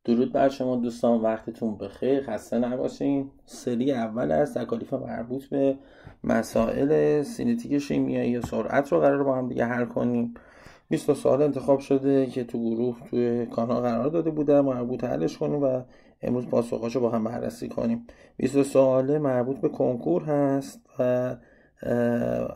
درود بر شما دوستان، وقتتون بخیر، خسته نباشین. سری اول از تکالیف مربوط به مسائل سینتیک شیمیایی و سرعت رو قرار با هم دیگه حل کنیم. 20 سوال انتخاب شده که تو گروه توی کانال قرار داده بودم مربوط حلش کنیم و امروز پاسخاشو با هم بررسی کنیم. 20 سوال مربوط به کنکور هست و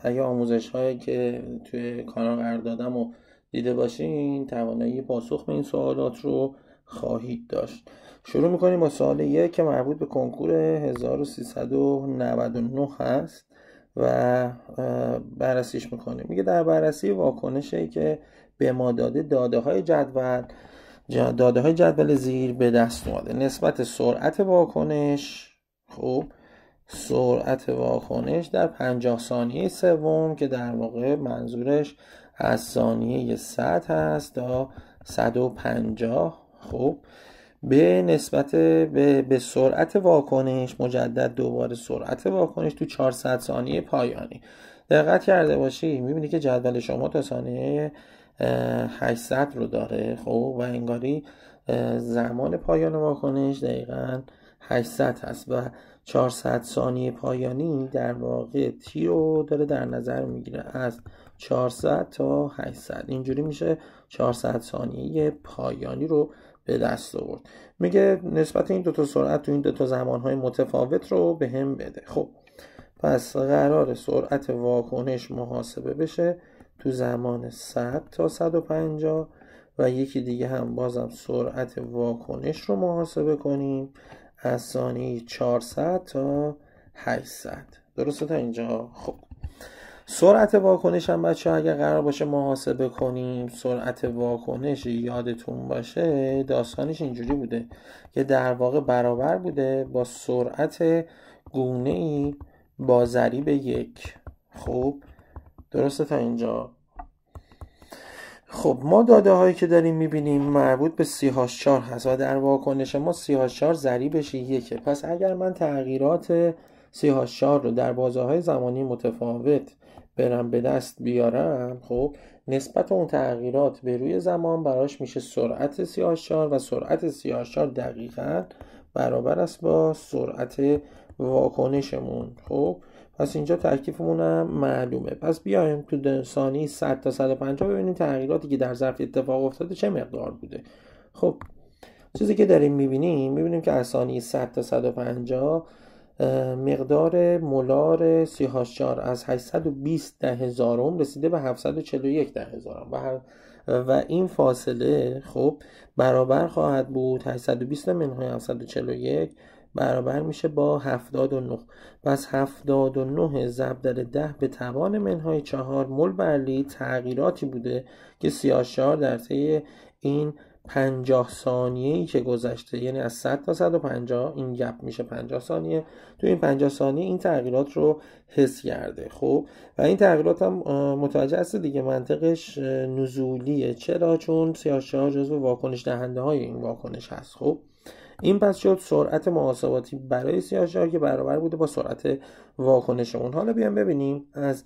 اگه آموزش هایی که توی کانال قرار دادم و دیده باشین توانایی پاسخ به این سوالات رو خواهید داشت. شروع میکنیم با سوال 1 که مربوط به کنکور 1399 هست و بررسیش میکنیم. میگه در بررسی واکنشی که به ما داده داده های جدول زیر به دست اومده نسبت سرعت واکنش، خب سرعت واکنش در 50 ثانیه سوم که در واقع منظورش از ثانیه 100 هست تا 150، خب به نسبت به سرعت واکنش، مجدد دوباره سرعت واکنش تو 400 ثانیه پایانی. دقت کرده باشی میبینی که جدول شما تا ثانیه 800 رو داره، خب و انگاری زمان پایان واکنش دقیقاً 800 هست و 400 ثانیه پایانی در واقع تی رو داره در نظر میگیره از 400 تا 800. اینجوری میشه 400 ثانیه پایانی رو به دست آورد. میگه نسبت این دوتا سرعت تو این دوتا زمانهای متفاوت رو به هم بده. خب پس قرار سرعت واکنش محاسبه بشه تو زمان 100 تا 150 و یکی دیگه هم بازم سرعت واکنش رو محاسبه کنیم از ثانیه 400 تا 800. درسته تا اینجا؟ خب سرعت واکنش هم بچه اگر قرار باشه محاسبه کنیم، سرعت واکنش یادتون باشه داستانش اینجوری بوده که در واقع برابر بوده با سرعت گونه‌ای با ضریب 1. خب درسته تا اینجا؟ خب ما داده هایی که داریم میبینیم مربوط به CH4 هست و در واکنش ما CH4 ضریبش 1. پس اگر من تغییرات CH4 رو در بازه‌های زمانی متفاوت برم به دست بیارم، خب نسبت اون تغییرات به روی زمان براش میشه سرعت CH4 و سرعت CH4 دقیقاً برابر است با سرعت واکنشمون. خب پس اینجا تکلیفمون هم معلومه. پس بیایم تو ثانیه 100 تا 150 ببینیم تغییراتی که در ظرف اتفاق افتاده چه مقدار بوده. خب چیزی که داریم میبینیم که از ثانیه 100 تا 150 مقدار مولار CH4 از 820 ده هزارم رسیده به 741 ده هزارم و این فاصله خب برابر خواهد بود 820 منهای 741 برابر میشه با 79. پس 79 ضرب در 10 به توان منهای 4 مول بر لیتر تغییراتی بوده که CH4 در طی این 50 ثانیه‌ای که گذشته، یعنی از 100 تا 150 این گپ میشه 50 ثانیه، تو این 50 ثانیه این تغییرات رو حس کرده. خب و این تغییرات هم متوجه هست دیگه منطقش نزولیه. چرا؟ چون CH4 جزو واکنش دهنده های این واکنش هست. خب این پس شد سرعت محاسباتی برای CH4 که برابر بوده با سرعت واکنشمون. حالا بیام ببینیم از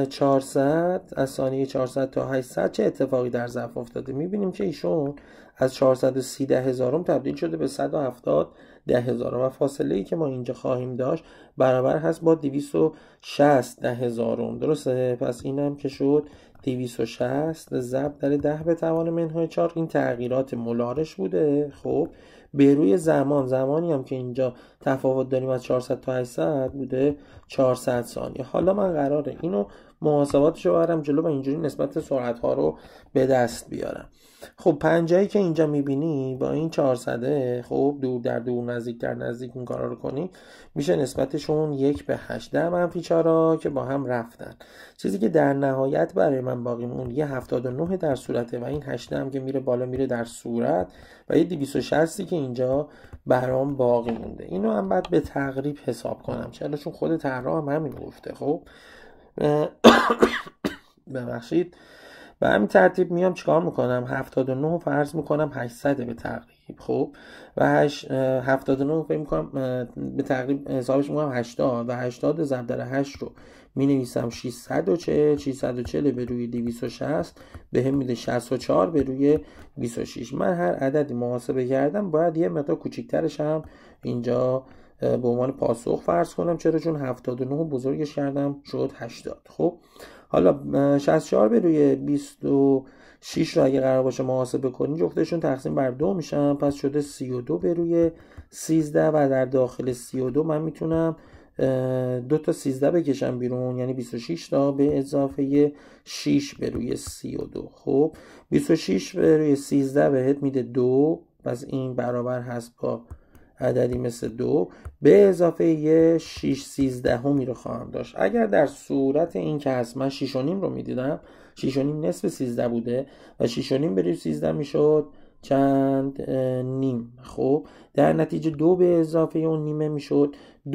400 از ثانیه 400 تا 800 چه اتفاقی در ظرف افتاده. میبینیم که ایشون از 430 ده هزارم تبدیل شده به 170 ده هزارم و فاصله ای که ما اینجا خواهیم داشت برابر هست با 260 ده هزارم. درسته؟ پس این هم که شد 260 ضرب در 10 به توان منهای 4. این تغییرات مولارش بوده. خب به روی زمانی هم که اینجا تفاوت داریم از 400 تا 800 بوده 400 ثانیه. حالا من قراره اینو محاسباتش رو برم جلو و اینجوری نسبت سرعت ها رو به دست بیارم. خب پنجایی که اینجا میبینی با این 400 خب دور در دور نزدیک در نزدیک این کارا رو کنی میشه نسبتشون 1/8 در منفی 4 که با هم رفتن. چیزی که در نهایت برای من باقی مون یه 79 در صورته و این 8 هم که میره بالا میره در صورت و یه 260 که اینجا برام باقی مونده. اینو هم بعد به تقریب حساب کنم چون خود طراح هم همین گفته. خب ببخشید به همین ترتیب میام چیکار میکنم؟ 79 فرض میکنم 800 به تقریب. خب و 79 فکر میکنم به تقریب حسابش میکنم 80 و 80 ضرب در 8 رو می نویسم 640 به روی 260 به هم میده 64 به روی 26. من هر عددی محاسبه کردم باید یه مقدار کوچیکترش هم اینجا به عنوان پاسخ فرض کنم. چرا؟ چون 79 بزرگش کردم شد 80. خب حالا 64 به روی 26 رو اگه قرار باشه محاسبه کنیم جفتشون تقسیم بر 2 میشن، پس شده 32 به روی 13 و در داخل 32 من میتونم 2 تا 13 بکشم بیرون، یعنی 26 تا به اضافه 6 به روی 32. خب 26 به روی 13 بهت میده 2، پس این برابر هست با عددی مثل 2 به اضافه یه 6 13 رو خواهم داشت. اگر در صورت این که هست من 6.5 رو میدیدم، 6.5 نصف 13 بوده و 6.5 به روی 13 میشد چند؟ نیم. خب در نتیجه 2 به اضافه اون نیمه میشد 2.5،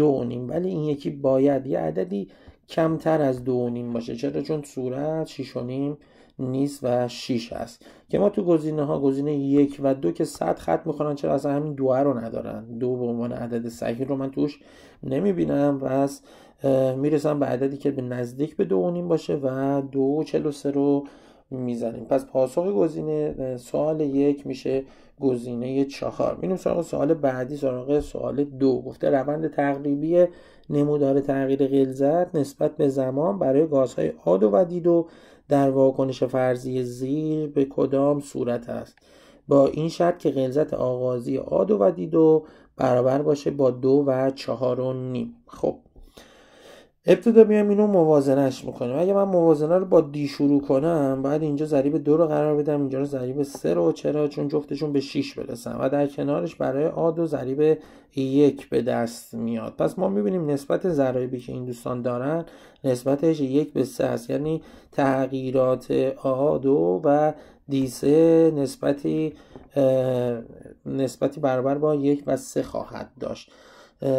ولی این یکی باید یه عددی کمتر از 2.5 باشه. چرا؟ چون صورت 6.5 نیست و 6 هست که ما تو گزینه ها گزینه 1 و 2 که 100 خط میکنن، چرا اصلا همین 2 رو ندارن؟ 2 به عنوان عدد صحیح رو من توش نمیبینم، پس میرسم به عددی که به نزدیک به 2.5 باشه و 2.43 رو میزنیم. پس پاسخ گزینه سوال 1 میشه گزینه 4. میریم سراغ سوال بعدی، سراغ سوال 2. گفته روند تقریبی نمودار تغییر غلظت نسبت به زمان برای گازهای آدو و دیدو در واکنش فرضی زیر به کدام صورت است؟ با این شرط که غلظت آغازی آدو و دیدو برابر باشه با 2 و 4.5. خب ابتدا بیام اینو موازنهش میکنیم. اگه من موازنه رو با دی شروع کنم باید اینجا ضریب 2 رو قرار بدم، اینجا رو ضریب 3 رو. چرا؟ چون جفتشون به 6 برسن و در کنارش برای آ2 ضریب 1 به دست میاد. پس ما میبینیم نسبت ضرایبی که این دوستان دارن نسبتش 1 به 3 هست، یعنی تغییرات آ2 و دی3 نسبتی برابر با 1 و 3 خواهد داشت.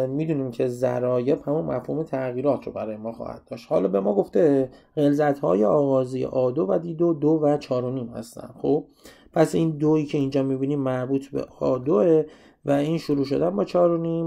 میدونیم که ضرایب همون مفهوم تغییرات رو برای ما خواهد داشت. حالا به ما گفته غلظت‌های آغازی آدو و دیدو 2 و 4.5 هستن. خب پس این دویی که اینجا میبینیم مربوط به آدوه و این شروع شدن با 4.5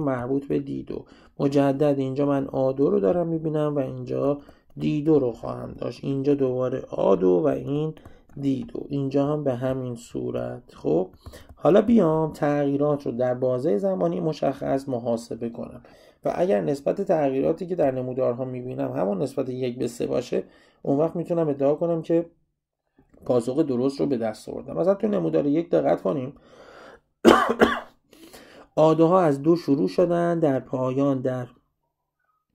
مربوط به دیدو. مجدد اینجا من آدو رو دارم میبینم و اینجا دیدو رو خواهم داشت. اینجا دوباره آدو و این دیدو، اینجا هم به همین صورت. خب حالا بیام تغییرات رو در بازه زمانی مشخص محاسبه کنم و اگر نسبت تغییراتی که در نمودارها میبینم همون نسبت 1 به 3 باشه، اون وقت میتونم ادعا کنم که پاسخ درست رو به دست آوردم. مثلا تو نمودار 1 دقت کنیم آدوها از 2 شروع شدن، در پایان در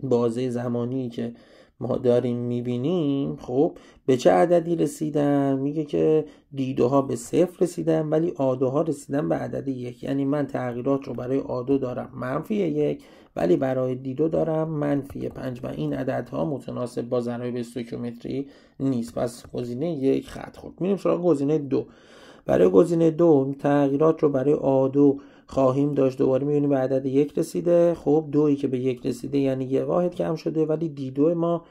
بازه زمانی که ما داریم میبینیم خب به چه عددی رسیدن؟ میگه که دیدوها به 0 رسیدن ولی آدوها رسیدن به عدد 1. یعنی من تغییرات رو برای آدو دارم -1 ولی برای دیدو دارم -5 و این عددها متناسب با ضرایب استوکیومتری نیست. پس گزینه 1 خط خورد. میریم سراغ گزینه 2. برای گزینه 2 تغییرات رو برای آدو خواهیم داشت. دوباره میبینیم به عدد 1 رسیده. خب 2 که به 1 رسیده یعنی 1 واحد کم شده، ولی دیدو ما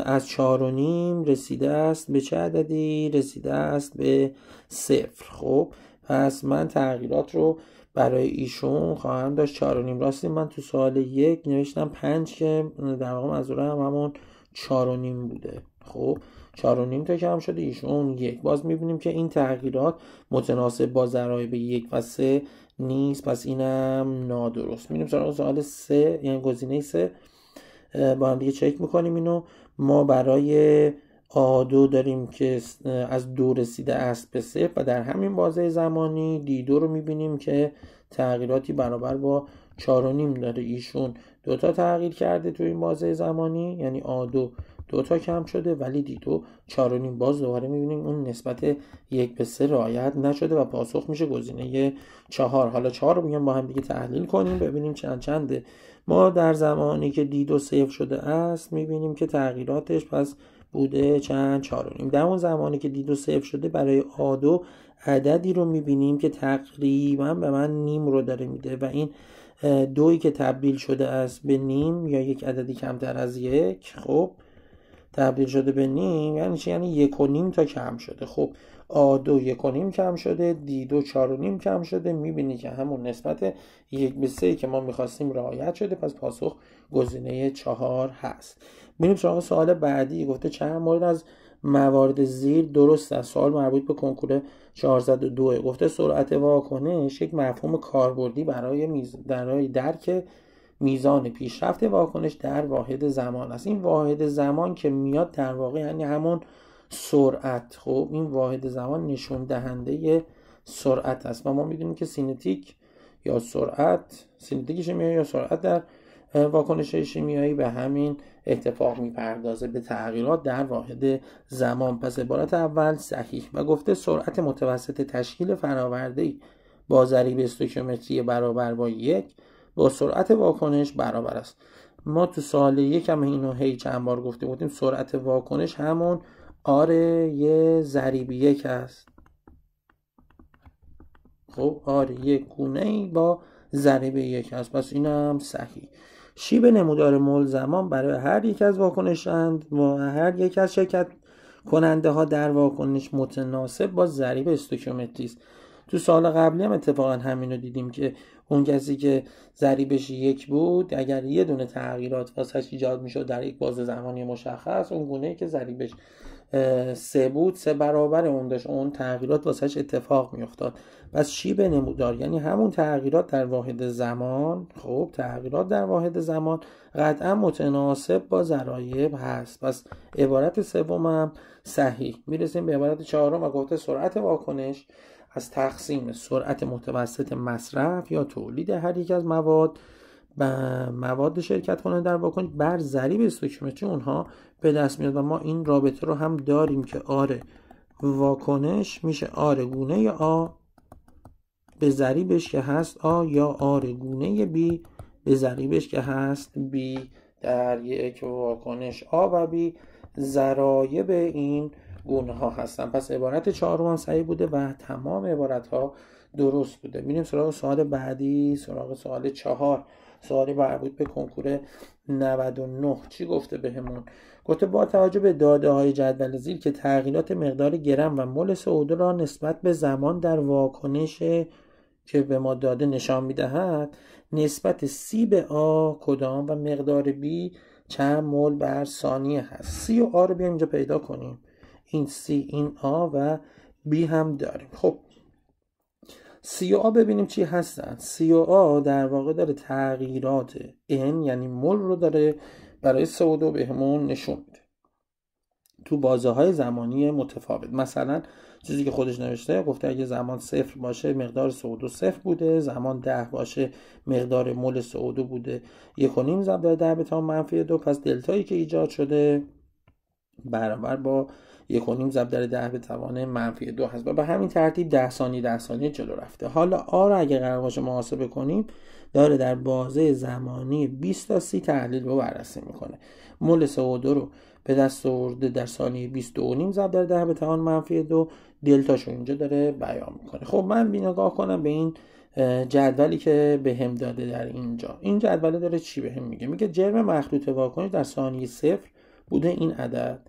از 4.5 رسیده است به چه عددی؟ رسیده است به 0. خب پس من تغییرات رو برای ایشون خواهم داشت 4.5. راستی من تو سوال 1 نوشتم 5 که در واقع منظورم همون 4.5 بوده. خب 4.5 تا کم شده، ایشون 1. باز میبینیم که این تغییرات متناسب با ضرایب 1 و 3 نیست، پس اینم نادرست. میریم سراغ سوال 3 یعنی گزینه 3. با هم دیگه چک میکنیم اینو. ما برای آدو داریم که از 2 رسیده است به 0 و در همین بازه زمانی دیدو رو میبینیم که تغییراتی برابر با 4.5 داره. ایشون 2 تا تغییر کرده تو این بازه زمانی، یعنی آدو 2 تا کم شده ولی دیدو 4.5. باز دوباره میبینیم اون نسبت 1 به 3 رعایت نشده و پاسخ میشه گزینه 4. حالا 4 رو میگم با هم دیگه تحلیل کنیم ببینیم چنده. ما در زمانی که دیدو 0 شده است میبینیم که تغییراتش پس بوده چند؟ 4.5. در اون زمانی که دیدو 0 شده برای آدو عددی رو میبینیم که تقریبا به من نیم رو داره میده و این 2 که تبدیل شده است به نیم یا یک عددی کمتر از 1. خب تبدیل شده به نیم یعنی چی؟ یعنی 1.5 تا کم شده. خب A2 1.5 کم شده، D2 4.5 کم شده. میبینی که همون نسبت 1:3 که ما میخواستیم رعایت شده. پس پاسخ گزینه 4 هست. میریم سراغ سوال بعدی. گفته چند مورد از موارد زیر درست است. سوال مربوط به کنکور 402. گفته سرعت واکنش یک مفهوم کاربردی برای درک میزان پیشرفت واکنش در واحد زمان است. این واحد زمان که میاد در واقع یعنی همون سرعت. خب این واحد زمان نشون دهنده سرعت است و ما میدونیم که سینتیک یا سرعت، سینتیک شیمیایی یا سرعت در واکنش شیمیایی به همین اتفاق میپردازه، به تغییرات در واحد زمان. پس عبارت اول صحیح. و گفته سرعت متوسط تشکیل فرآورده‌ای با ضریب استوکیومتری برابر با 1 با سرعت واکنش برابر است. ما تو سوال یکم اینو هی چند بار گفته بودیم. سرعت واکنش همون یه ضریب 1 است. خب یک گونه‌ای با ضریب 1 است. پس اینم صحیح. شیب نمودار مول زمان برای هر یک از واکنشند و هر یک از شرکت کننده ها در واکنش متناسب با ضریب استوکیومتری است. تو سال قبلی هم اتفاقا همین رو دیدیم که اون کسی که ضریبش 1 بود اگر یه دونه تغییرات واسش ایجاد میشد در یک بازه زمانی مشخص، اون گونه‌ای که ضریبش 3 بود 3 برابر اون داشت، اون تغییرات واسش اتفاق میافتاد. پس شیب نمودار یعنی همون تغییرات در واحد زمان. خب تغییرات در واحد زمان قطعا متناسب با ضرایب هست. پس عبارت سومم صحیح. میرسیم به عبارت چهارم و گفته سرعت واکنش از تقسیم سرعت متوسط مصرف یا تولید هر یک از مواد شرکت کننده در واکنش بر ضریب استوکیومتری اونها به دست میاد. و ما این رابطه رو هم داریم که واکنش میشه گونه A به ضریبش که هست A یا گونه B به ضریبش که هست B در یک واکنش A و B ضرایب این گونه ها هستن. پس عبارت چهارم صحیح بوده و تمام عبارت ها درست بوده. میریم سراغ سوال بعدی، سراغ سوال 4. سوالی مربوط به کنکور 99. چی گفته بهمون؟ گفته با توجه به داده های جدول زیر که تغییرات مقدار گرم و مول CO2 را نسبت به زمان در واکنش که به ما داده نشان میدهد، نسبت C به A کدام و مقدار B چند مول بر ثانیه هست. C و A رو بیایم اینجا پیدا کنیم. این C این A و B هم داریم. خب C و A ببینیم چی هستن. C و A در واقع داره تغییرات N یعنی مول رو داره برای CO2 بهمون نشون میده تو بازه های زمانی متفاوت. مثلا چیزی که خودش نوشته گفته اگه زمان 0 باشه مقدار CO2 0 بوده، زمان 10 باشه مقدار مول CO2 بوده 1.5 ضرب در 10 به توان -2. پس دلتایی که ایجاد شده برابر با 1.5 ضرب در 10 به توان -2 هست و به همین ترتیب 10 ثانیه جلو رفته. حالا A رو اگه قرار باشه محاسبه کنیم داره در بازه زمانی 20 تا 30 تحلیل رو بررسی میکنه. مول CO2 رو به دست آورده در ثانیه 22.5 ضرب در 10 به توان -2. دلتاشو اینجا داره بیان میکنه. خب من نگاه کنم به این جدولی که به هم داده در اینجا. این جدول داره چی به هم میگه؟ میگه جرم مخلوط واکنش در ثانیه 0 بوده این عدد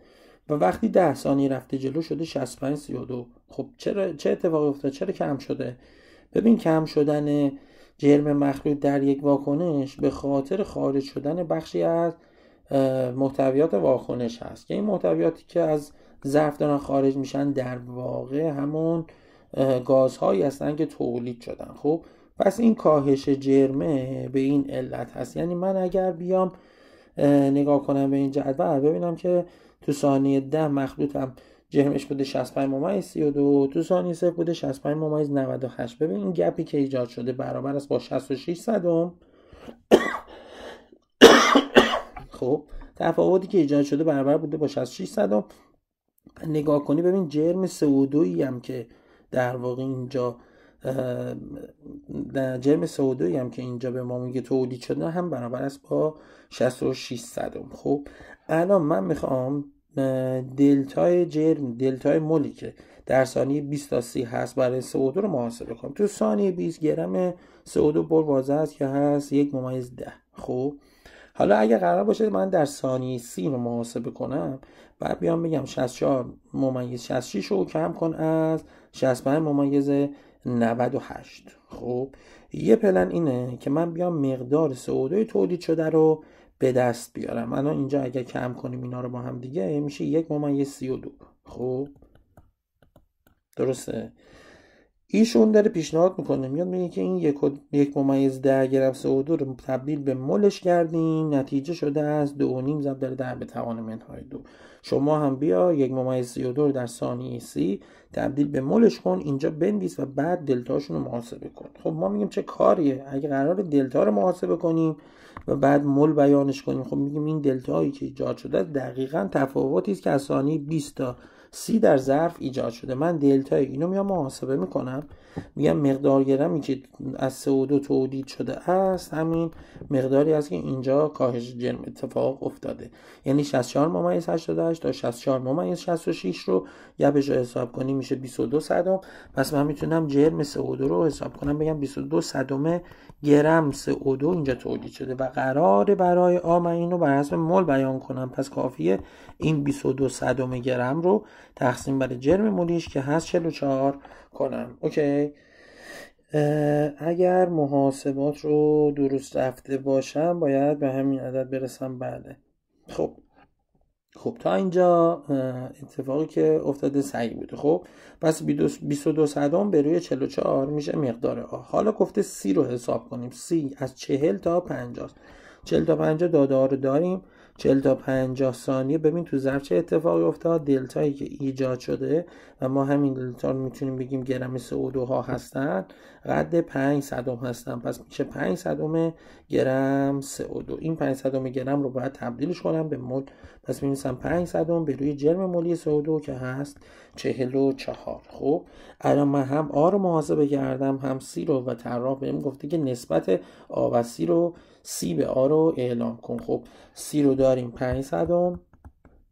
و وقتی 10 ثانیه رفته جلو شده 65 32. خب چه اتفاقی افتاد؟ چرا کم شده؟ ببین کم شدن جرم مخلوط در یک واکنش به خاطر خارج شدن بخشی از محتویات واکنش هست که این محتویاتی که از ظرف دارن خارج میشن در واقع همون گازهایی هستن که تولید شدن. خب پس این کاهش جرمه به این علت هست. یعنی من اگر بیام نگاه کنم به این جدول ببینم که تو ثانیه 10 مخلوطم جرمش بوده 65 32، تو ثانیه 0 بوده 65 98. ببین این گپی که ایجاد شده برابر است با 66 صدم. خب تفاوتی که ایجاد شده برابر بوده با 66 صدم. نگاه کنی ببین جرم CO2 هم که در واقع اینجا جرم CO2 هم که اینجا به ما میگه تولید شده هم برابر است با 66 صدم. خب الان من میخوام دلتای مولی که در ثانیه 20 تا 30 هست برای CO2 رو محاسبه کنم. تو ثانیه 20 گرم CO2 پر بازه است که هست 1/10. خب حالا اگه قرار باشه من در ثانیه سی رو محاسبه کنم، بعد بیام بگم 64 ممیز 66 رو کم کن از 65 ممیز 98. خب یه پلن اینه که من بیام مقدار CO2 تولید شده رو به دست بیارم. الان اینجا اگه کم کنیم اینا رو با هم دیگه میشه 1/32. خب درسته؟ ایشون داره پیشنهاد میکنه، میاد میگه که این 1.10 گرم CO2 رو تبدیل به مولش کردیم، نتیجه شده از 2.5 ضرب در 10 به توان منهای 2. شما هم بیا 1/32 رو در ثانیه سی تبدیل به مولش کن، اینجا بنویس و بعد دلتاشون رو محاسبه کن. خب ما میگیم چه کاریه اگه قرار دلتا رو محاسبه کنیم و بعد مول بیانش کنیم؟ خب میگیم این دلتایی که ایجاد شده دقیقاً تفاوتی است که از ثانیه 20 تا 30 در ظرف ایجاد شده. من دلتای اینو میام محاسبه میکنم، میگم مقدار گرمی که از CO2 تولید شده است همین مقداری است که اینجا کاهش جرم اتفاق افتاده. یعنی 64/88 تا 64/66 رو یا به جای حساب کنیم میشه 22 صدم. پس من میتونم جرم CO2 رو حساب کنم، بگم 22 صدم گرم CO2 اینجا تولید شده و قراره برای من اینو بر حسب مول بیان کنم. پس کافیه این 22 صدم گرم رو تقسیم بر جرم مولیش که هست 44 کنم. اوکی. اگر محاسبات رو درست رفته باشم باید به همین عدد برسم. بله. خب تا اینجا اتفاقی که افتاده صحیح بوده. خب پس 22 صدم به روی 44 میشه مقدار آ. حالا گفته سی رو حساب کنیم. سی از 40 تا 50. 40 تا 50 داده ها رو داریم. 40 تا 50 ثانیه. ببین تو ظرف چه اتفاقی افتاد. دلتایی که ایجاد شده و ما همین دلتا رو میتونیم بگیم گرم CO2 ها هستن، قد 5 صدم هستن. پس میشه 5 صدم گرم CO2. این 5 صدم گرم رو باید تبدیلش کنم به مول. پس می‌نویسم 5 صدم به روی جرم مولی CO2 که هست 44. خب الان من هم آ رو محاسبه کردم هم سی رو و طراح بهم گفته که نسبت آ و سی رو سی به آ رو اعلام کن. خب سی رو داریم 5 صدم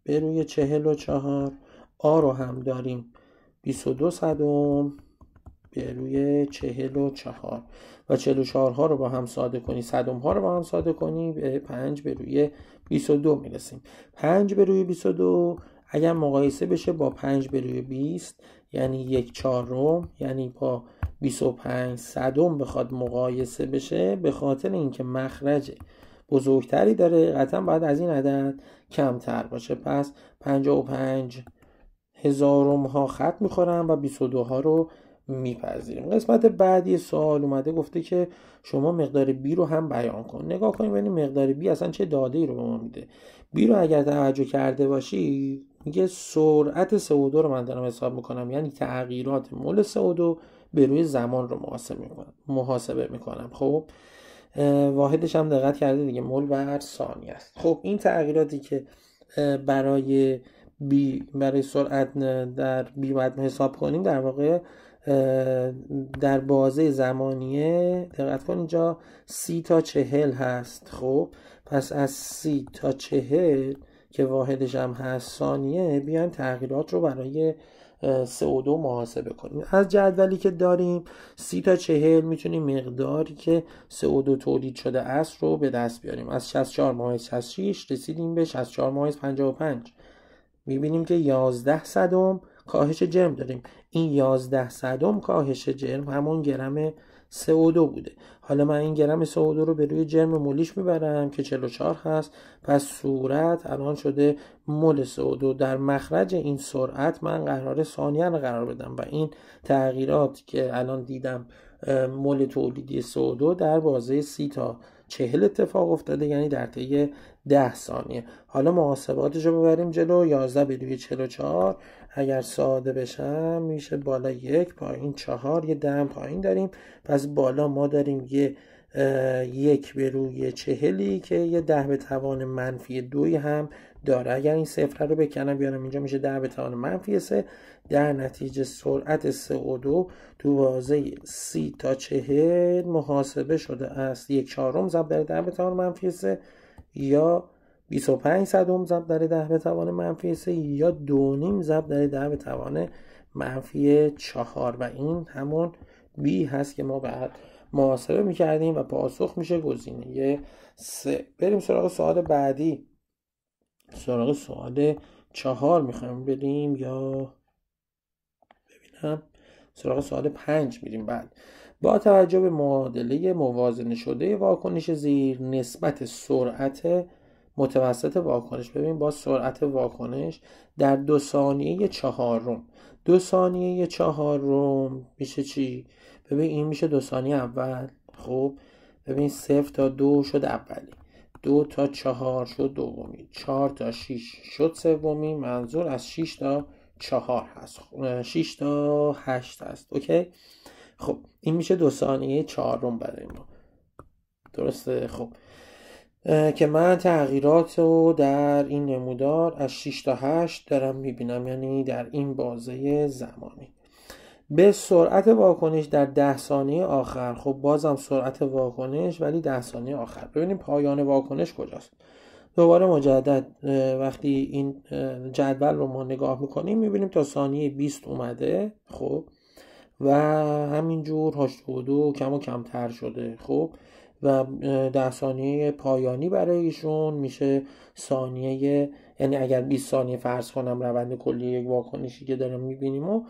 به روی 44. آ رو هم داریم 22 صدم به روی 44 و 44 ها رو با هم ساده کنی، صدم ها رو با هم ساده کنی به 5 به روی 22 میرسیم. 5 به روی 22 اگر مقایسه بشه با 5 به روی 20 یعنی 1/4، یعنی با 25 صدم بخواد مقایسه بشه، به خاطر اینکه مخرج بزرگتری داره قطعا باید از این عدد کمتر باشه. پس 55 هزارم ها خط میخورم و 22 ها رو میپذیریم. قسمت بعدی سوال اومده گفته که شما مقدار B رو هم بیان کن. نگاه کنیم ببینیم مقدار B اصلا چه داده‌ای رو به ما میده. B رو اگر توجه کرده باشی میگه سرعت CO2 رو من دارم حساب میکنم، یعنی تغییرات مول CO2 به روی زمان رو محاسبه میکنم. خب واحدش هم دقت کرده دیگه، مول بر ثانیه است. خب این تغییراتی که برای سرعت در بی باید حساب کنیم در واقع در بازه زمانیه، دقت کن اینجا 30 تا 40 هست. خب پس از 30 تا 40 که واحدش هم هست ثانیه، بیایم تغییرات رو برای CO2 محاسبه کنیم. از جدولی که داریم 30 تا 40 میتونیم مقداری که CO2 تولید شده است رو به دست بیاریم. از 64/66 رسیدیم به 64/55. میبینیم که 11 صدم کاهش جرم داریم. این 11 صدم کاهش جرم همون گرم CO2 بوده. حالا من این گرم CO2 رو به روی جرم مولیش میبرم که 44 هست. پس صورت الان شده مول CO2. در مخرج این سرعت من قرار ثانیه رو قرار بدم و این تغییرات که الان دیدم مول تولیدی CO2 در بازه 30 تا 40 اتفاق افتاده، یعنی در طی 10 ثانیه. حالا محاسباتش رو ببریم جلو. 11 به روی 44 اگر ساده بشم میشه بالا 1 پایین 4 یه 10 پایین داریم. پس بالا ما داریم یه 1 به روی 40 که یه 10 به توان منفی 2 هم داره. اگر این صفر رو بکنم بیارم اینجا میشه 10 به توان منفی 3. در نتیجه سرعت CO2 تو بازه 30 تا 40 محاسبه شده است 1/4 ضرب در 10 به توان منفی 3 یا 25 صدم ضرب در 10 به توان منفی 3 یا 2.5 ضرب در 10 به توان منفی 4 و این همون B هست که ما بعد محاسبه میکردیم و پاسخ میشه گزینه 3. بریم سراغ سوال بعدی. سراغ سوال 4 میخوایم بریم یا ببینم سراغ سوال 5 میریم. بعد با توجه به معادله موازنه شده واکنش زیر نسبت سرعت متوسط واکنش، ببین با سرعت واکنش در 2 ثانیه 4 2 ثانیه 4 میشه چی؟ ببین این میشه 2 ثانیه اول. خب ببین 0 تا 2 شد اولی، 2 تا 4 شد دومی، 4 تا 6 شد سومی، منظور از 6 تا 4 هست، 6 تا 8 هست. اوکی. خب این میشه 2 ثانیه 4 برای ما، درسته؟ خب که من تغییرات رو در این نمودار از 6 تا 8 دارم میبینم، یعنی در این بازه زمانی. به سرعت واکنش در 10 ثانیه آخر. خب بازم سرعت واکنش ولی 10 ثانیه آخر. ببینیم پایان واکنش کجاست. دوباره مجدد وقتی این جدول رو ما نگاه میکنیم میبینیم تا ثانیه 20 اومده. خب و همینجور H2O کم و کمتر شده. خب و 10 ثانیه پایانی برای ایشون میشه ثانیه، یعنی اگر 20 ثانیه فرض کنم روند کلی یک واکنشی که دارم میبینیم و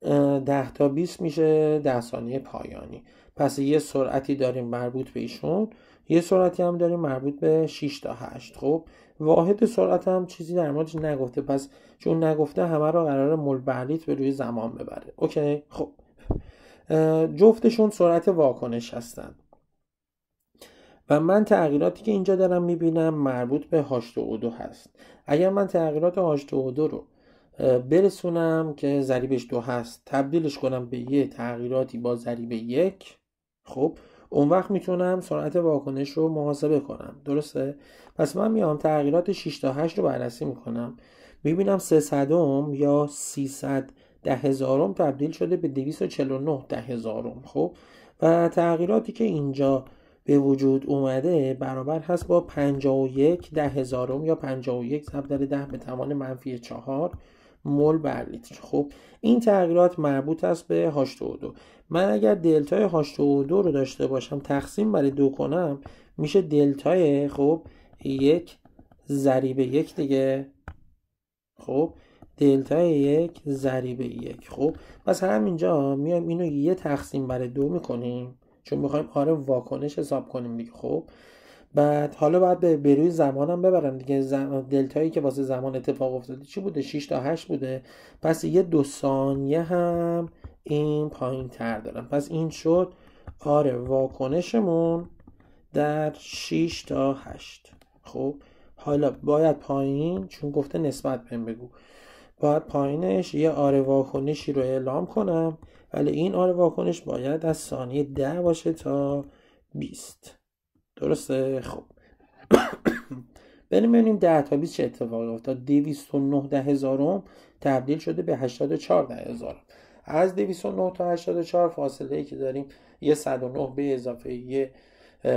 10 تا 20 میشه 10 ثانیه پایانی. پس یه سرعتی داریم مربوط به ایشون، یه سرعتی هم داریم مربوط به 6 تا 8. خب واحد سرعت هم چیزی در موردش نگفته، پس چون نگفته همه رو قراره مول بر لیتر به روی زمان ببره. اوکی. خب جفتشون سرعت واکنش هستن و من تغییراتی که اینجا دارم میبینم مربوط به H2O2 هست. اگر من تغییرات H2O2 رو برسونم که ضریبش 2 هست تبدیلش کنم به یه تغییراتی با ضریب 1، خب اون وقت میتونم سرعت واکنش رو محاسبه کنم، درسته؟ پس من میام تغییرات 6 تا 8 رو بررسی میکنم، میبینم 300 یا 310,000 تبدیل شده به 249,000. خب و تغییراتی که اینجا به وجود اومده برابر هست با 51,000 یا 51 ضرب در 10 به توان منفی 4 مول بر لیتر. خب این تغییرات مربوط است به H2O2. من اگر دلتای H2O2 رو داشته باشم تقسیم بر 2 کنم میشه دلتای خب 1 ضریب 1 دیگه. خب دلتای 1 ضریب 1. خب پس همینجا میایم اینو یه تقسیم بر 2 میکنیم چون میخوایم آره واکنش حساب کنیم دیگه. خب بعد حالا باید به روی زمانم ببرم دیگه. دلتایی که واسه زمان اتفاق افتاده چی بوده؟ 6 تا 8 بوده. پس یه 2 ثانیه هم این پایین تر دارم. پس این شد آره واکنشمون در 6 تا 8. خب حالا باید پایین، چون گفته نسبت بهم بگو، باید پایینش یه آره واکنشی رو اعلام کنم، ولی این آره واکنش باید از ثانیه 10 باشه تا 20. درسته؟ خب بریم ببینیم 10 تا 20 چه اتفاقی افتاد. 209,000 تبدیل شده به 84,000. از 209 تا 84 فاصله ای که داریم یه 109 به اضافه یه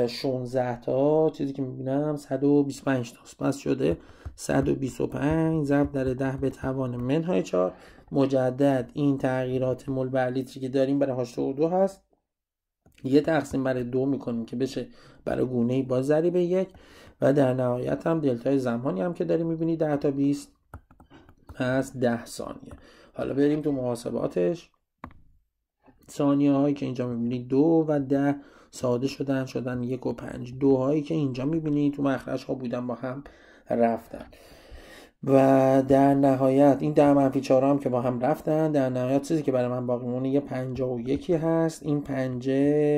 16 تا چیزی که میبینم 125 تاست. پس شده 125 ضرب در 10 به توان منهای 4. مجدد این تغییرات مول بر لیتری که داریم برای H2O2 هست، یه تقسیم بر 2 میکنیم که بشه برای گونه‌ای با ضریب 1 و در نهایت هم دلتای زمانی هم که داریم میبینی 10 تا 20 از 10 ثانیه. حالا بریم تو محاسباتش. ثانیه هایی که اینجا میبینی 2 و 10 ساده شدن 1 و 5. 2 هایی که اینجا میبینی تو مخرج ها بودن با هم رفتن و در نهایت این 10 منفی 4 هم که با هم رفتن. در نهایت چیزی که برای من باقی مونه یه 51 هست. این 5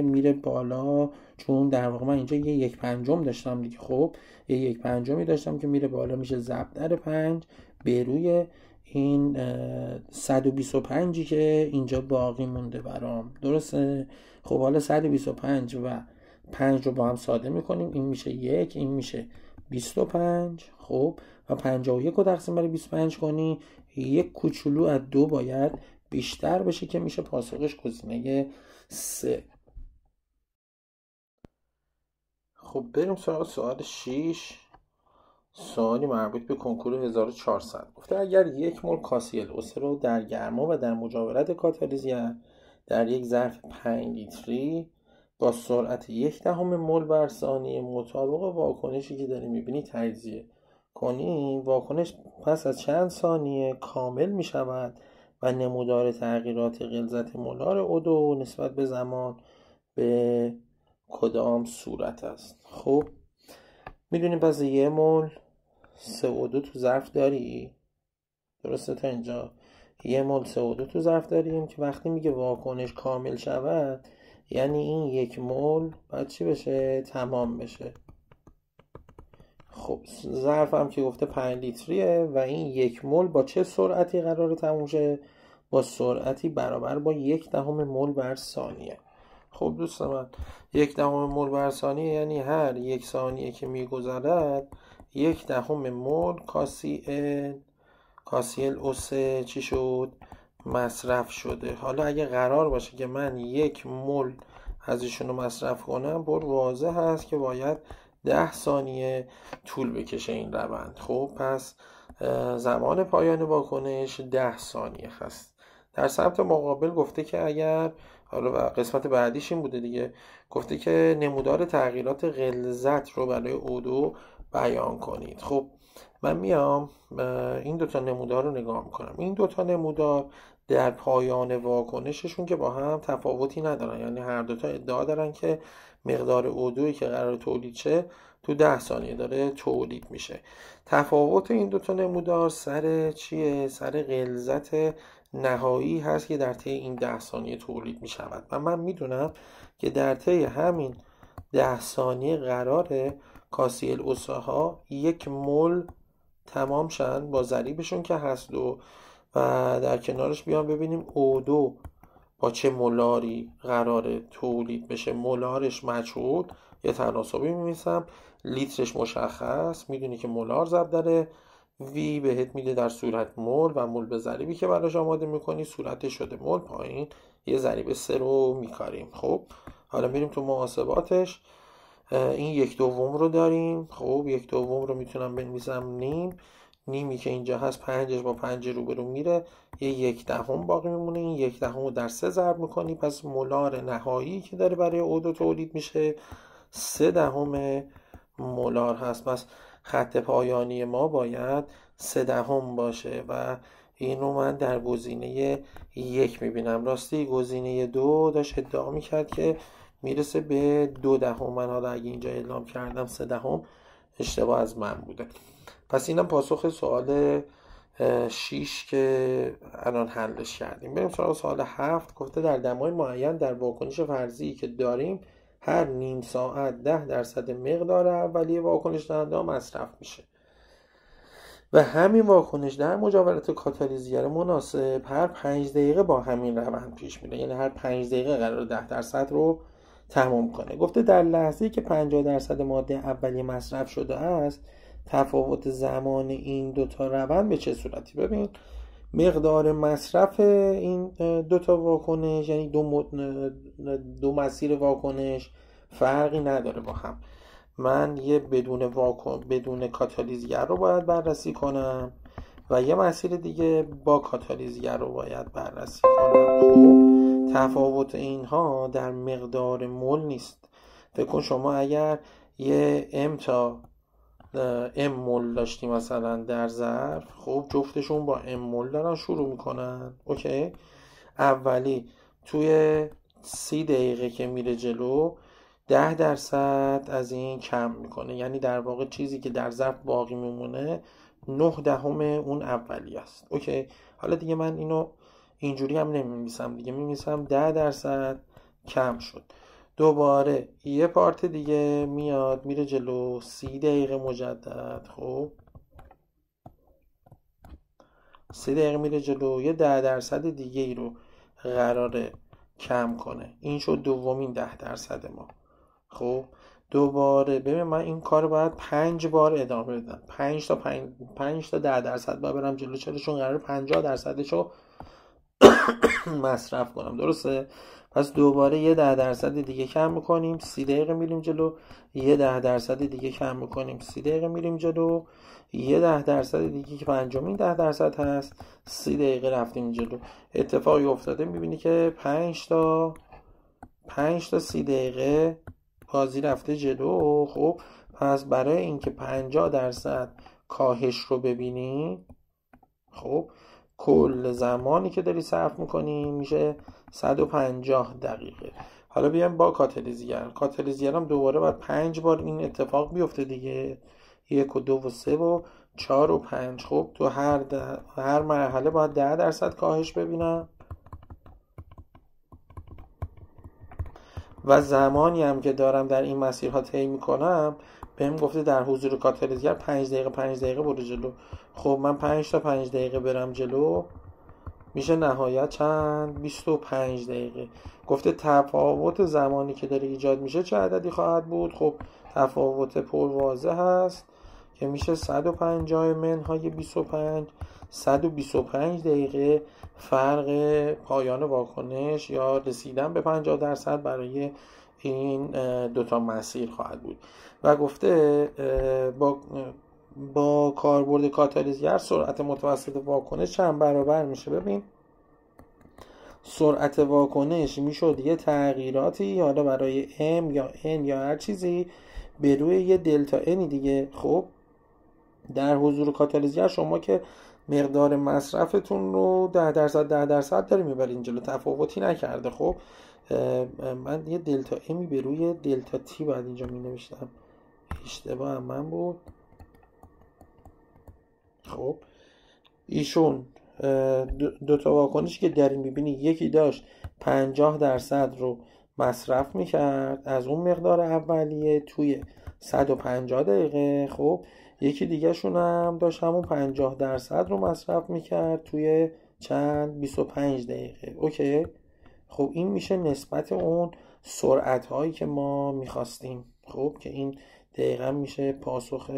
میره بالا چون در واقع من اینجا یه 1/5 داشتم دیگه. خب یه 1/5 داشتم که میره بالا میشه ضرب در 5 به روی این 125 که اینجا باقی مونده برام. درسته؟ خب حالا 125 و 5 رو با هم ساده میکنیم، این میشه 1، این میشه 25. خب و 51 رو تقسیم بر 25 کنی، یک کوچولو از 2 باید بیشتر بشه که میشه پاسخش گزینه 3. خب بریم سراغ سوال 6. سوالی مربوط به کنکور 1400. گفته اگر 1 مول کاسیل اوسه رو در گرما و در مجاورت کاتالیزر در یک ظرف 5 لیتری با سرعت 1/10 مول بر ثانیه مطابق واکنشی که داری میبینی تجزیه کنی، واکنش پس از چند ثانیه کامل میشود و نمودار تغییرات غلظت مولار O2 نسبت به زمان به کدام صورت است. خب میدونیم پس 1 مول CO2 تو ظرف داری، درسته تا اینجا؟ 1 مول CO2 تو ظرف داریم که وقتی میگه واکنش کامل شود یعنی این 1 مول باید چی بشه؟ تمام بشه. خب ظرف هم که گفته 5 لیتریه و این 1 مول با چه سرعتی قراره تموم شه؟ با سرعتی برابر با 1/10 مول بر ثانیه. خب دوست من 1/10 مول بر ثانیه یعنی هر 1 ثانیه که میگذرد 1/10 مول کاسیل اوس چی شد؟ مصرف شده. حالا اگه قرار باشه که من 1 مول از ایشونو مصرف کنم، واضح هست که باید 10 ثانیه طول بکشه این روند. خب پس زمان پایان واکنش 10 ثانیه هست. در سمت مقابل گفته که اگر، حالا قسمت بعدیش این بوده دیگه، گفته که نمودار تغییرات غلظت رو برای O2 بیان کنید. خب من میام این دوتا نمودار رو نگاه میکنم. این دوتا نمودار در پایان واکنششون که با هم تفاوتی ندارن، یعنی هر دوتا ادعا دارن که مقدار O2 که قرار تولید شه تو 10 ثانیه داره تولید میشه. تفاوت این دوتا نمودار سر چیه؟ سر غلظت نهایی هست که در طی این 10 ثانیه تولید میشود و من میدونم که در طی همین 10 ثانیه قراره کاسیل اوساها 1 مول تمام شن با ضریبشون که هست و در کنارش بیان ببینیم O2 با چه مولاری قراره تولید بشه. مولارش مجهول، یه تناسبی می‌نویسم، لیترش مشخص، میدونی که مولار ضرب در وی بهت میده در صورت مول و مول به ضریبی که براش آماده میکنی صورتش شده مول، پایین یه ضریب 3 رو میکاریم. خب حالا میریم تو محاسباتش. این 1/2 رو داریم. خب 1/2 رو میتونم بنویسم نیمی که اینجا هست 5 با 5 روبرو میره، یه 1/10 باقی میمونه. این 1/10 رو در 3 ضرب میکنی، پس مولار نهایی که داره برای O2 تولید میشه 0.3 مولار هست. پس خط پایانی ما باید 0.3 باشه و اینو من در گزینه 1 میبینم. راستی گزینه 2 داشت ادعا میکرد که میرسه به 0.2. من حالا اگه اینجا اعلام کردم 0.3 اشتباه از من بوده. پس اینم پاسخ سوال 6 که الان حلش کردیم. بریم سراغ سوال 7. گفته در دمای معین در واکنش فرضی که داریم هر نیم ساعت 10% مقدار اولیه واکنش دهنده مصرف میشه و همین واکنش در مجاورت کاتالیزگر مناسب هر 5 دقیقه با همین روند پیش میره، یعنی هر 5 دقیقه قرار 10% رو تمام کنه. گفته در لحظه‌ای که 50% ماده اولیه مصرف شده است تفاوت زمان این دوتا روند به چه صورتی؟ ببین مقدار مصرف این دوتا واکنش، یعنی دو مسیر واکنش فرقی نداره با هم. من یه بدون کاتالیزگر رو باید بررسی کنم و یه مسیر دیگه با کاتالیزگر رو باید بررسی کنم. خب تفاوت اینها در مقدار مول نیست. فکر کن شما اگر یه ام مول داشتی مثلا در ظرف، خب جفتشون با ام مول دارن شروع میکنن. اوکی، اولی توی 30 دقیقه که میره جلو 10% از این کم میکنه، یعنی در واقع چیزی که در ظرف باقی میمونه 0.9 اون اولی است. اوکی، حالا دیگه من اینو اینجوری هم نمی‌نویسم دیگه، می‌نویسم 10% کم شد. دوباره یه پارت دیگه میاد میره جلو 30 دقیقه مجدد. خب 30 دقیقه میره جلو یه 10% دیگه ای رو قراره کم کنه. این شد دومین 10% ما. خب دوباره ببین من این کار باید 5 بار ادامه بدم، 5 تا 10% باید برم جلو، چرا؟ چون قراره 50% رو مصرف کنم. درسته؟ پس دوباره یه 10% دیگه کم میکنیم، 30 دقیقه میریم جلو، یه 10% دیگه کم میکنیم، 30 دقیقه میریم جلو، یه 10% دیگه که پنجمین 10% هست، 30 دقیقه رفتیم جلو. اتفاقی افتاده میبینی که 5 تا 30 دقیقه بازی رفته جلو. خب پس برای اینکه 50% کاهش رو ببینی، خب کل زمانی که داری صرف میکنی میشه 150 دقیقه. حالا بیایم با کاتالیزگر هم دوباره باید 5 بار این اتفاق بیفته دیگه، 1 و 2 و 3 و 4 و 5. خب تو هر مرحله باید 10% کاهش ببینم و زمانی هم که دارم در این مسیرها طی میکنم بهم گفته در حضور کاتالیزگر 5 دقیقه برو جلو. خب من 5 تا 5 دقیقه برم جلو میشه نهایت چند؟ 25 دقیقه. گفته تفاوت زمانی که داره ایجاد میشه چه عددی خواهد بود؟ خب تفاوت پرواضح هست که میشه 150 منهای 25، 125 دقیقه فرق پایان واکنش یا رسیدن به 50% برای این دوتا مسیر خواهد بود. و گفته با کاربرد کاتالیزگر سرعت متوسط واکنش چند برابر میشه. ببین سرعت واکنش میشد یه تغییراتی حالا برای M یا N یا هر چیزی به روی یه دلتا N دیگه. خب در حضور کاتالیزگر شما که مقدار مصرفتون رو 10% داری میبرین جلو، تفاوتی نکرده. خب من یه دلتا M به روی دلتا T باید اینجا می نوشتم، اشتباه هم من بود. خب ایشون دوتا واکنشی که داریم میبینی، یکی داشت 50% رو مصرف میکرد از اون مقدار اولیه توی 150 دقیقه. خب یکی دیگه شون هم داشت همون 50% رو مصرف میکرد توی 25 دقیقه. اوکی. خب این میشه نسبت اون سرعت هایی که ما میخواستیم. خب که این دقیقا میشه پاسخ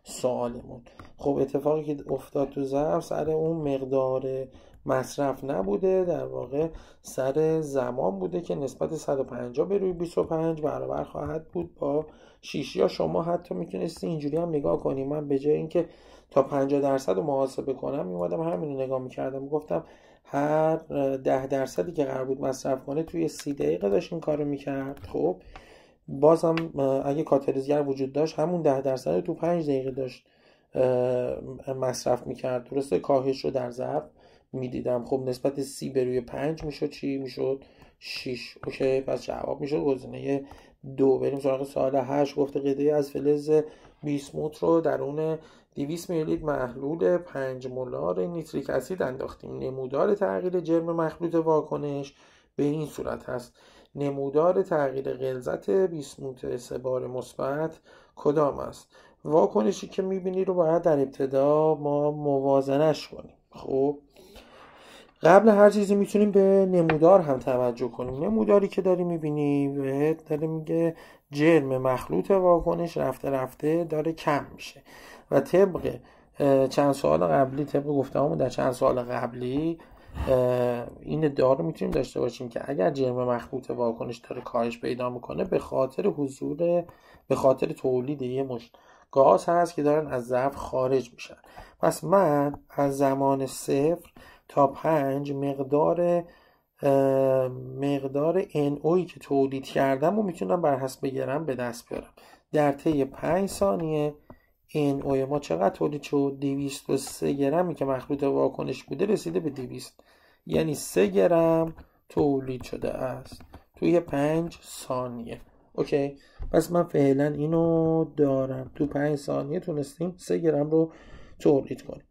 سوالمون. خب اتفاقی که افتاد تو ظرف سر اون مقدار مصرف نبوده، در واقع سر زمان بوده که نسبت 150 به روی 25 برابر خواهد بود با 6. یا شما حتی میتونستی اینجوری هم نگاه کنی، من به جای اینکه تا 50% رو محاسبه کنم میومدم همین رو نگاه میکردم، گفتم هر 10% که قرار بود مصرف کنه توی 30 دقیقه داشت این کارو میکرد. خب بازم اگه کاتالیزگر وجود داشت همون 10% رو تو 5 دقیقه داشت مصرف میکرد. درسته کاهش رو در ضرب میدیدم. خب نسبت 30 به روی 5 میشد چی؟ میشد 6. اوکی پس جواب میشد گزینه 2. بریم سراغ سوال 8. گفته قطعه‌ای از فلز بیسموت رو درون 200 میلی لیتر محلول 5 مولار نیتریک اسید انداختیم. نمودار تغییر جرم مخلوط واکنش به این صورت هست. نمودار تغییر غلظت بیسموت 3 بار مثبت کدام است؟ واکنشی که میبینی رو باید در ابتدا ما موازنش کنیم. خب قبل هر چیزی میتونیم به نمودار هم توجه کنیم. نموداری که داری میبینی بهت داره میگه جرم مخلوط واکنش رفته رفته داره کم میشه و طبق چند سوال قبلی، طبق گفته‌هامون در چند سوال قبلی، این ادعا رو میتونیم داشته باشیم که اگر جرم مخلوط واکنش داره کاهش پیدا میکنه به خاطر تولید یه مشت گاز هست که دارن از ظرف خارج میشن. پس من از زمان 0 تا 5 مقدار NO'ی که تولید کردم و میتونم بر حسب گرم به دست بیارم. در طی 5 ثانیه NO ما چقدر تولید شد؟ 203 گرمی که مخلوط واکنش بوده رسیده به 200، یعنی 3 گرم تولید شده است توی 5 ثانیه. اوکی پس من فعلا اینو دارم، تو 5 ثانیه تونستیم 3 گرم رو تولید کنیم.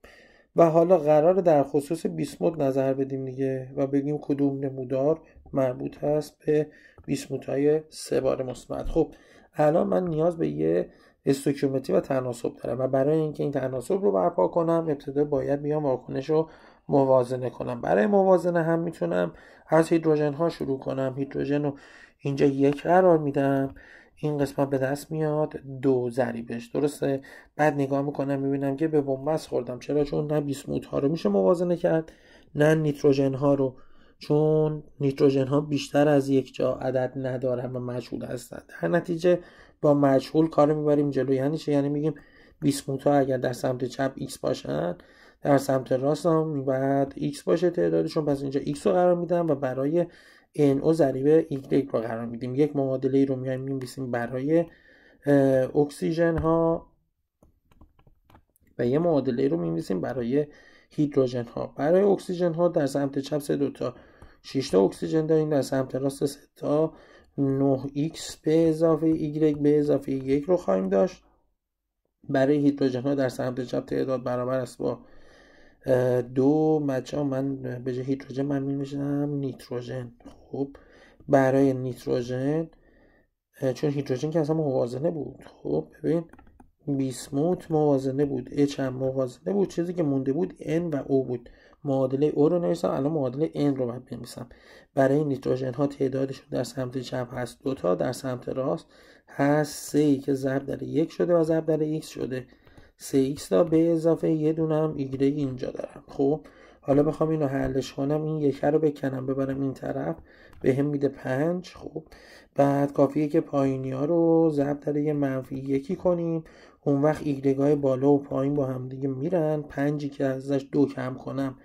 و حالا قراره در خصوص بیسموت نظر بدیم دیگه و بگیم کدوم نمودار مربوط هست به بیسموت های 3 بار مثبت. خب الان من نیاز به یه استوکیومتری و تناسب دارم و برای اینکه این تناسب رو برپا کنم ابتدا باید بیام واکنش رو موازنه کنم. برای موازنه هم میتونم از هیدروژن ها شروع کنم. هیدروژن رو اینجا 1 قرار میدم، این قسمت به دست میاد 2 ضریبش. درسته؟ بعد نگاه میکنم میبینم که به بنبست خوردم. چرا؟ چون نه بیسموت ها رو میشه موازنه کرد نه نیتروژن ها رو چون نیتروژن ها بیشتر از یک جا عدد ندارن و مجهول هستن. در نتیجه با مجهول کار میبریم جلو. یعنی چه؟ یعنی میگیم بیسموت ها اگر در سمت چپ x باشن، در سمت راست هم باید x باشه تعدادشون، پس اینجا x رو قرار میدم و برای NO ضریب y رو قرار میدیم. یک معادله رو میایم می‌نویسیم برای اکسیژن ها و یه معادله رو می‌نویسیم برای هیدروژن ها. برای اکسیژن ها در سمت چپ 3 دوتا 6 تا اکسیژن داریم، در سمت راست 3 تا 9x به اضافه y به اضافه 1 رو خواهیم داشت. برای هیدروژن ها در سمت چپ تعداد برابر است با 2. بچه ها من به جای هیدروژن من می‌نویسم نیتروژن. خب برای نیتروژن، چون هیدروژن که اصلا موازنه بود، خب ببین بیسموت موازنه بود، H هم موازنه بود، چیزی که مونده بود N و O بود. معادله O رو نوشتم، الان معادله N رو باید بنویسم. برای نیتروژن ها تعدادشون در سمت چپ هست 2 تا، در سمت راست هست 3 که ضرب در 1 شده و ضرب در x شده 3x تا به اضافه یه دونه هم y اینجا دارم. خب حالا بخوام اینو حلش کنم، این یکه رو بکنم ببرم این طرف به هم میده 5. خب بعد کافیه که پایینی ها رو ضرب در یه منفی یکی کنیم، اون وقت ایگرگای بالا و پایین با هم دیگه میرن. 5 که ازش 2 کم کنم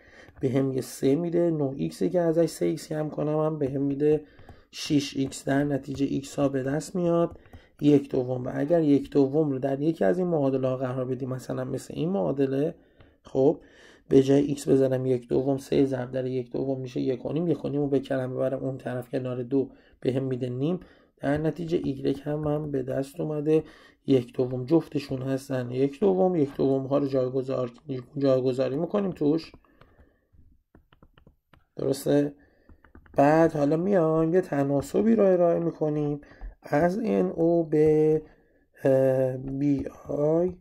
به هم یه 3 میده. 9x که ازش 3x کم کنم هم به هم میده 6x. در نتیجه x ها به دست میاد 1/2. و اگر 1/2 رو در یکی از این معادله ها قرار بدیم، مثلا مثل این معادله، خب به جای x بذارم 1/2، 3 ضرب در 1/2 میشه 1/2. 1/2 رو بکنم ببرم اون طرف کنار 2 به هم میده نیم. در نتیجه y هم به دست اومده 1/2. جفتشون هستن 1/2. 1/2 ها رو جایگذاری میکنیم توش، درسته؟ بعد حالا میایم یه تناسبی رو ارائه میکنیم از NO به BI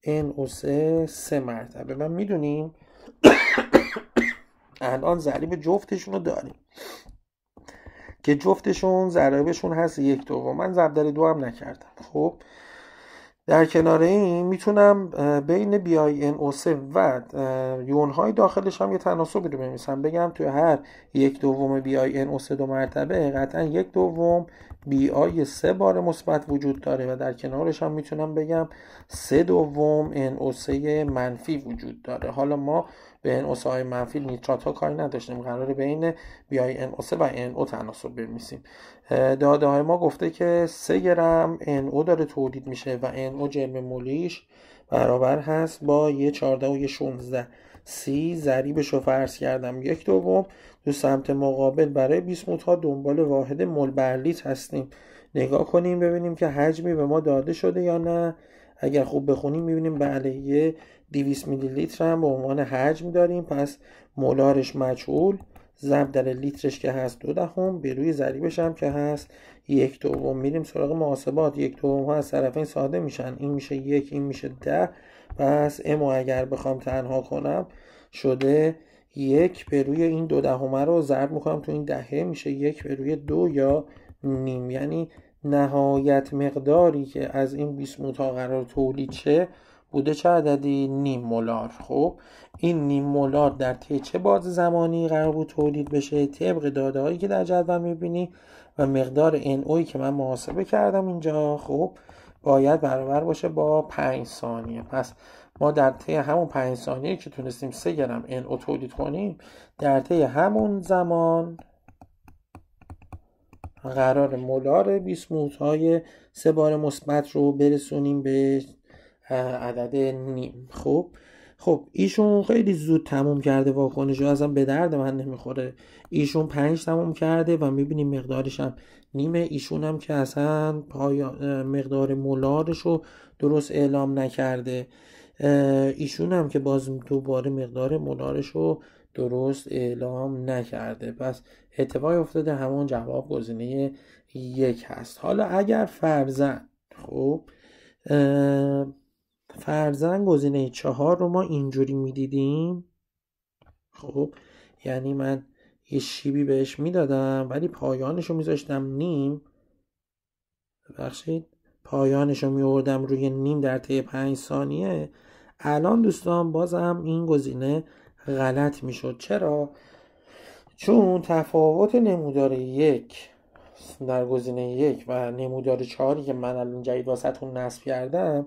NO3 3 مرتبه و میدونیم الان ضریب جفتشون رو داریم که جفتشون ضرایبشون هست 1/2. من ضرب در 2 هم نکردم. خب در کنار این میتونم بین BINO3 و یونهای داخلش هم یه تناسبی رو بنویسم، بگم توی هر 1/2 BINO3 2 مرتبه قطعا 1/2 BI 3 بار مثبت وجود داره و در کنارش هم میتونم بگم 3/2 NO3 منفی وجود داره. حالا ما به NO3 های منفی نیترات ها کاری نداشتیم، قراره بین BINO3 و NO تناسب بنویسیم. داده های ما گفته که 3 گرم NO داره تولید میشه و NO جرم مولیش برابر هست با یه 14 و یه 16. سی ضریبش رو فرض کردم 1/2. تو سمت مقابل برای بیسموت ها دنبال واحد مول بر لیتر هستیم. نگاه کنیم ببینیم که حجمی به ما داده شده یا نه. اگر خوب بخونیم میبینیم بله یه 200 میلی لیتر هم به عنوان حجم داریم، پس مولارش مجهول، ضرب در لیترش که هست 0.2 به روی ضریبش هم که هست 1/2. میریم سراغ محاسبات. 1/2 ها از طرفین ساده میشن، این میشه 1 این میشه 10. پس امو اگر بخوام تنها کنم شده 1 به روی این 0.2 رو ضرب میکنم تو این دهه میشه 1 به روی 2 یا نیم. یعنی نهایت مقداری که از این بیسموت ها قرار تولید شه بوده چه عددی؟ نیم مولار. خب این نیم مولار در طی چه باز زمانی قرار بود تولید بشه؟ طبق داده هایی که در جدول میبینی و مقدار NO که من محاسبه کردم اینجا، خب باید برابر باشه با 5 ثانیه. پس ما در طی همون 5 ثانیه که تونستیم 3 گرم NO تولید کنیم، در طی همون زمان قرار مولار بیسموت های 3 بار مثبت رو برسونیم به عدد نیم. خب ایشون خیلی زود تموم کرده واکنش رو، اصلا به درد من نمیخوره. ایشون 5 تموم کرده و میبینیم مقدارش هم نیمه. ایشون هم که اصلا مقدار مولارش رو درست اعلام نکرده. ایشون هم که باز دوباره مقدار مولارش رو درست اعلام نکرده. پس اتفاقی افتاده همون جواب گزینه 1 هست. حالا اگر فرضاً گزینه 4 رو ما اینجوری میدیدیم، خب یعنی من یه شیبی بهش میدادم ولی پایانش رو میذاشتم نیم، پایانش رو میوردم روی نیم در طی 5 ثانیه. الان دوستان بازم این گزینه غلط میشد. چرا؟ چون تفاوت نمودار 1 در گزینه 1 و نمودار 4 که من الان جدید واسهتون نصب کردم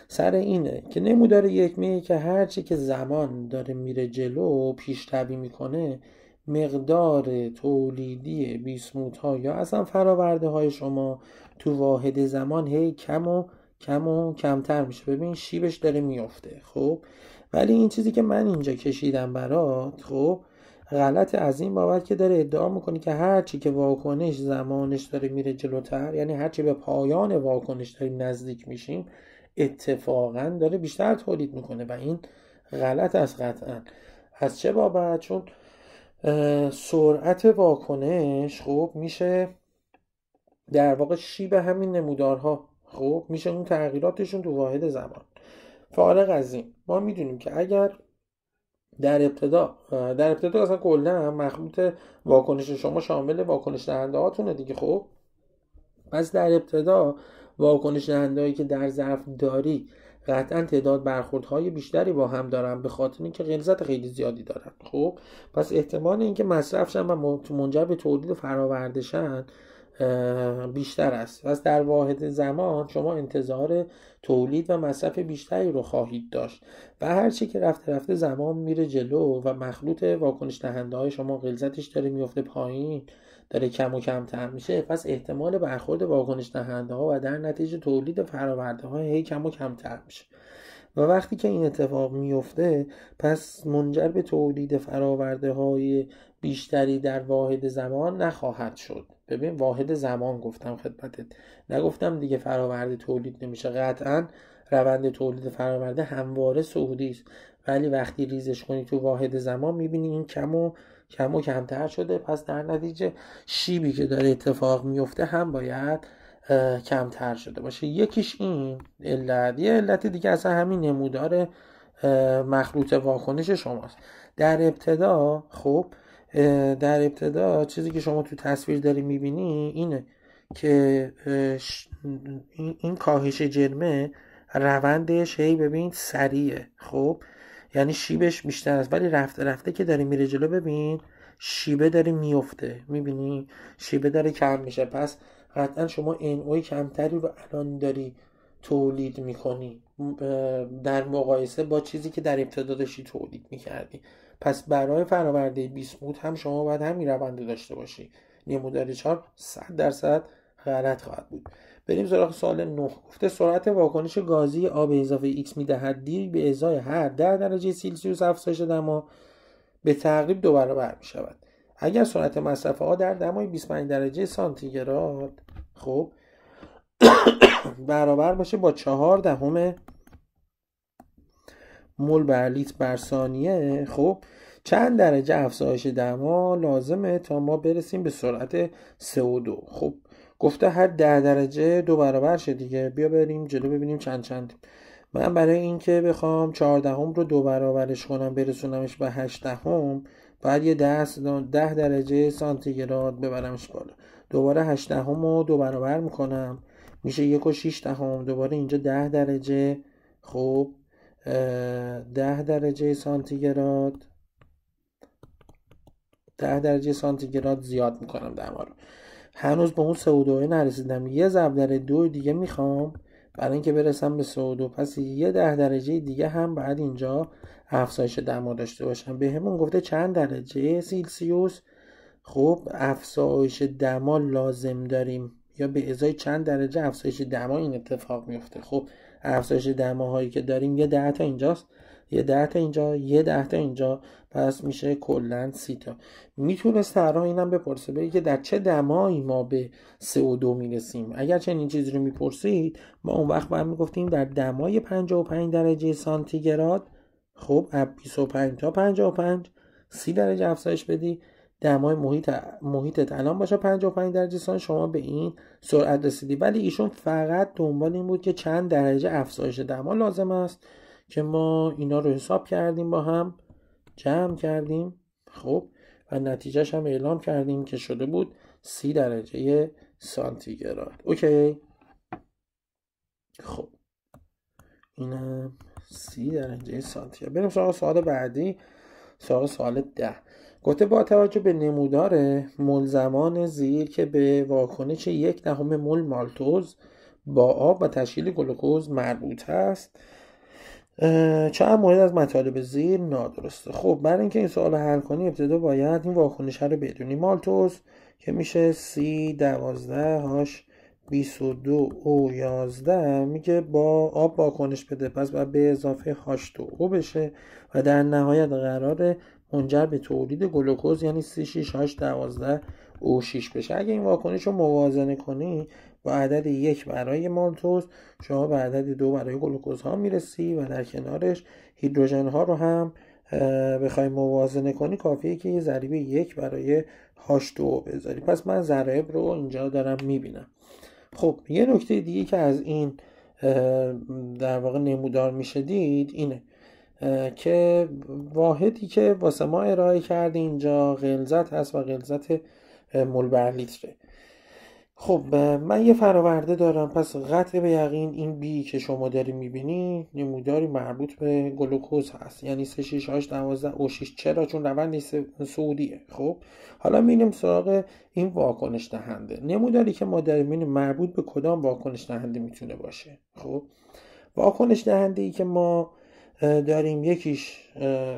سر اینه که نمودار 1 میگه که هرچی که زمان داره میره جلو پیشروی میکنه، مقدار تولیدی بیسموت ها یا اصلا فراورده های شما تو واحد زمان هی کم و کمتر میشه. ببین شیبش داره میفته. خب ولی این چیزی که من اینجا کشیدم برات، خب غلط از این بابت که داره ادعا میکنه که هرچی که واکنش زمانش داره میره جلوتر، یعنی هرچی به پایان واکنش داریم نزدیک میشیم، اتفاقا داره بیشتر تولید میکنه و این غلط است قطعا. از چه بابت؟ چون سرعت واکنش خب میشه در واقع شیب همین نمودارها، خب میشه اون تغییراتشون تو واحد زمان. فارغ از این ما میدونیم که اگر در ابتدا اصلا کلا مخلوط واکنش شما شامل واکنش دهنده هاتونه دیگه. خب پس در ابتدا واکنش دهنده هایی که در ظرف داری قطعا تعداد برخوردهای بیشتری با هم دارن، به خاطر اینکه غلظت خیلی زیادی دارن. خب پس احتمال اینکه مصرفشن و منجر به تولید فراورده‌شن بیشتر است. پس در واحد زمان شما انتظار تولید و مصرف بیشتری رو خواهید داشت و هرچی که رفته زمان میره جلو و مخلوط واکنش دهنده های شما غلظتش داره میفته پایین، داره کم و کمتر میشه، پس احتمال برخورد واکنش دهنده ها و در نتیجه تولید فراورده ها هی کم و کمتر میشه و وقتی که این اتفاق میفته پس منجر به تولید فراورده های بیشتری در واحد زمان نخواهد شد. ببین واحد زمان گفتم خدمتت، نگفتم دیگه فراورده تولید نمیشه. قطعا روند تولید فراورده همواره صعودی است، ولی وقتی ریزش کنی تو واحد زمان میبینی این کم و کمتر شده، پس در نتیجه شیبی که داره اتفاق میفته هم باید کمتر شده باشه. یکیش این علت. یه علت دیگه اصلا همین نمودار مخلوط واکنش شماست. در ابتدا خب در ابتدا چیزی که شما تو تصویر داری میبینی اینه که این کاهش جرمه روندش هی ببین سریعه. خب یعنی شیبش بیشتر است، ولی رفته که داره میره جلو ببین شیبه داره میفته، میبینی شیبه داره کم میشه. پس قطعا شما NO کمتری رو الان داری تولید میکنی در مقایسه با چیزی که در ابتدا داشتی تولید میکردی. پس برای فراورده بیسموت هم شما باید همین روند داشته باشی. نمودار 4 100% غلط خواهد بود. بریم سراغ سوال 9. گفته سرعت واکنش گازی آب اضافه X میدهد دی به ازای هر 10 درجه سیلسیوس افزایش دما به تقریب 2 برابر می شود. اگر سرعت مصرف آب در دمای 25 درجه سانتیگراد خب برابر باشه با 4 مول بر لیتر بر ثانیه، خب چند درجه افزایش دما لازمه تا ما برسیم به سرعت CO2؟ خب گفته هر 10 درجه 2 برابر شه دیگه. بیا بریم جلو ببینیم چند. من برای اینکه بخوام 14 رو 2 برابرش کنم برسونمش به 8 باید یه 10 درجه سانتیگراد ببرمش بالا. دوباره 8 رو 2 برابر میکنم میشه 1 و 6 دوباره اینجا 10 درجه. خب 10 درجه سانتیگراد 10 درجه سانتیگراد زیاد میکنم دما رو. هنوز به اون CO2 نرسیدم، یه ضرب در 2 دیگه میخوام برای اینکه برسم به CO2. پس یه 10 درجه دیگه هم بعد اینجا افزایش دما داشته باشم. به همون گفته چند درجه سیلسیوس خب افزایش دما لازم داریم یا به ازای چند درجه افزایش دما این اتفاق میفته. خب افزایش دماهایی که داریم یه 10 تا اینجاست، یه 10 تا اینجا، یه 10 تا اینجا، پس میشه کلا 30 تا. میتونست طراح اینم بپرسه بگه که در چه دمایی ما به CO2 میرسیم. اگر چنین چیزی رو میپرسید ما اون وقت باید میگفتیم در دمای 55 درجه سانتیگراد خب 25 تا 55 30 درجه افزایش بدی، دمای محیطت الان باشه 55 درجه سانتیگراد، شما به این سرعت رسیدی. ولی ایشون فقط دنبال این بود که چند درجه افزایش دما لازم است که ما اینا رو حساب کردیم، با هم جمع کردیم خب و نتیجهش هم اعلام کردیم که شده بود 30 درجه سانتیگراد. اوکی خب اینم 30 درجه سانتیگراد. بریم سراغ سوال بعدی. سراغ سوال 10. گفته با توجه به نمودار ملزمان زیر که به واکنش 1/10 مول مالتوز با آب و تشکیل گلوکوز مربوط است، چند مورد از مطالب زیر نادرسته. خب برای اینکه این سوال رو حل کنی ابتدا باید این واکنش رو بدونی. مالتوز که میشه C12H22O11 میگه با آب واکنش بده، پس باید به اضافه H2O بشه و در نهایت قراره منجر به تولید گلوکوز یعنی C6H12O6 بشه. اگه این واکنش رو موازنه کنی با عدد 1 برای مالتوز، شما به عدد 2 برای گلوکوز ها میرسی و در کنارش هیدروژن ها رو هم بخوای موازنه کنی کافیه که یه ضریب 1 برای H2O بذاری. پس من ضرایب رو اینجا دارم میبینم. خب یه نکته دیگه که از این در واقع نمودار میشه دید اینه که واحدی که واسه ما ارائه کرده اینجا غلظت هست و غلظت مول بر لیتره. خب من یه فراورده دارم، پس قطع به یقین این بی که شما داری میبینی نموداری مربوط به گلوکوز هست، یعنی C6H12O6. چرا؟ چون روند صعودیه. خب حالا میریم سراغ این واکنش دهنده. نموداری که ما داریم میبینیم مربوط به کدام واکنش دهنده میتونه باشه؟ خب واکنش دهنده ای که ما داریم یکیش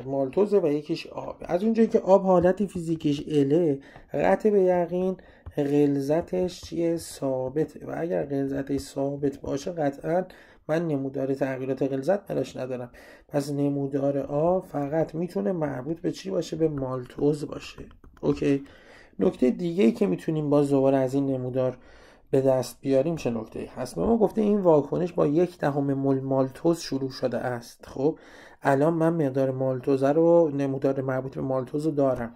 مالتوزه و یکیش آب. از اونجایی که آب حالت فیزیکیش اله، قطع به یقین غلظتش یه ثابته و اگر غلظتش ثابت باشه قطعا من نمودار تغییرات غلظت براش ندارم. پس نمودار آب فقط میتونه مربوط به چی باشه؟ به مالتوز باشه. اوکی. نکته دیگه ای که میتونیم باز دوباره از این نمودار به دست بیاریم چه نکته هست؟ به ما گفته این واکنش با 1/10 مول مالتوز شروع شده است. خب الان من مقدار مالتوز رو، نمودار مربوط به مالتوز رو دارم.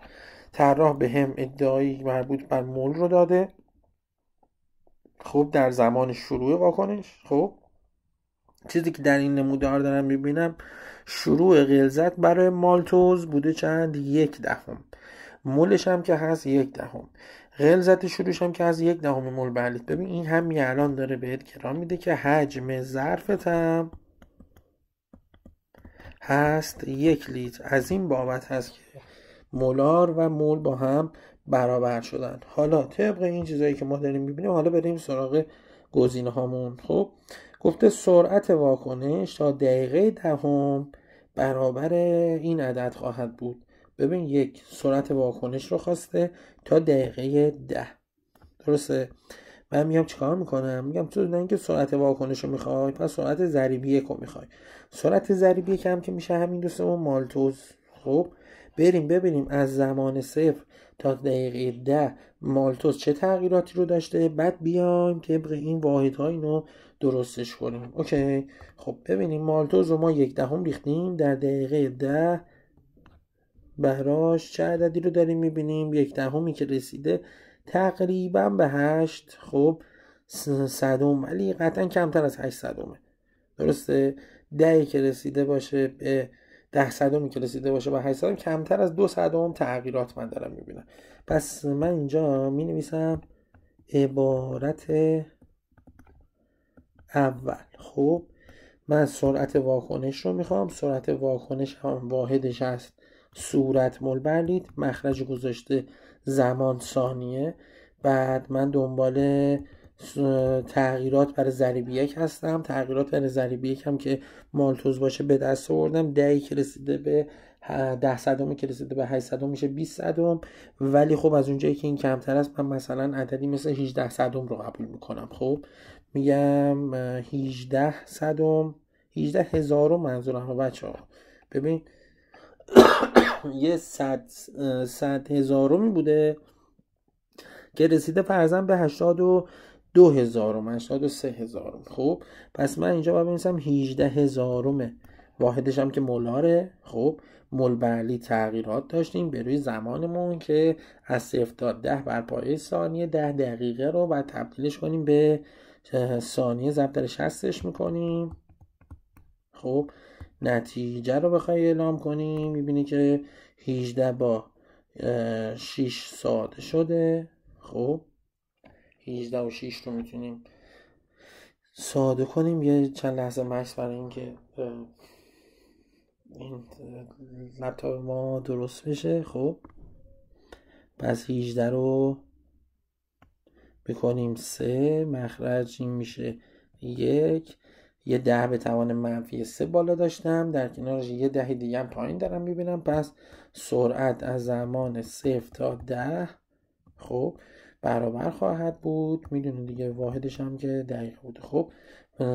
طراح به هم ادعایی مربوط بر مول رو داده، خب در زمان شروع واکنش. خب چیزی که در این نمودار دارم میبینم شروع غلظت برای مالتوز بوده چند؟ 1/10. مولش هم که هست 1/10. غلظت شروعش هم که از 1/10 مول بر لیتر. ببین این همین الان داره بهت کران میده که حجم ظرفتم هست 1 لیتر. از این بابت هست که مولار و مول با هم برابر شدن. حالا طبق این چیزایی که ما داریم میبینیم حالا بریم سراغ گزینه هامون. خب گفته سرعت واکنش تا دقیقه دهم برابر این عدد خواهد بود. ببین یک سرعت واکنش رو خواسته تا دقیقه 10. درسته؟ من میام چیکار میکنم؟ میگم تو نه اینکه سرعت واکنش رو میخوای، پس سرعت ضریبی 1 رو میخوای. سرعت ضریبی 1 هم که میشه همین دوستمون مالتوز. خب بریم ببینیم از زمان 0 تا دقیقه 10 مالتوز چه تغییراتی رو داشته، بعد بیایم طبق این واحدها اینو درستش کنیم. اوکی. خب ببینیم مالتوز رو ما 1/10 ریختیم، در دقیقه 10 براش چه عددی رو داریم میبینیم؟ 1/10 که رسیده تقریبا به 8 خب صدم، ولی قطعا کمتر از 8 صدمه. درسته؟ 10 که رسیده باشه به 10 صدمی که رسیده باشه به 8 صدم کمتر از 2 صدم تغییرات من دارم میبینم. پس من اینجا می نویسم عبارت اول. خب من سرعت واکنش رو میخوام. سرعت واکنش هم واحدش هست صورت مول بر لیتر، مخرج گذاشته زمان ثانیه. بعد من دنبال تغییرات برای ضریب 1 هستم. تغییرات برای ضریب 1 هم که مالتوز باشه به دست آوردم. 10 که رسیده به 10 صدمی که رسیده به 8 صدم میشه 20 صدم، ولی خب از اونجایی که این کمتر است من مثلا عددی مثل 18 صدم رو قبول میکنم. خب میگم 18 صدم، 18 هزارم منظورم بچه ها. ببین یه 100 هزارمی بوده که رسیده فرضاً به 82 هزارم، 83 هزارم. خب پس من اینجا باید بنویسم 18 هزارمه، واحدش هم که مولاره. خب مول بر لیتر تغییرات داشتیم به روی زمانمون که از 0 تا 10 بر پایه ثانیه 10 دقیقه رو بعد تبدیلش کنیم به ثانیه ضرب در 60ش میکنیم. خب نتیجه رو بخوای اعلام کنیم میبینی که 18 با 6 ساده شده. خب 18 و 6 رو میتونیم ساده کنیم. یه چند لحظه مکس برای اینکه این لپتاپ ما درست بشه. خب پس 18 رو بکنیم 3، مخرج این میشه 1، یه 10 به توان منفی 3 بالا داشتم، در کنارش یه 10 دیگه هم پایین دارم میبینم. پس سرعت از زمان 0 تا 10 خب برابر خواهد بود، میدونید دیگه واحدش هم که دقیقه بوده. خب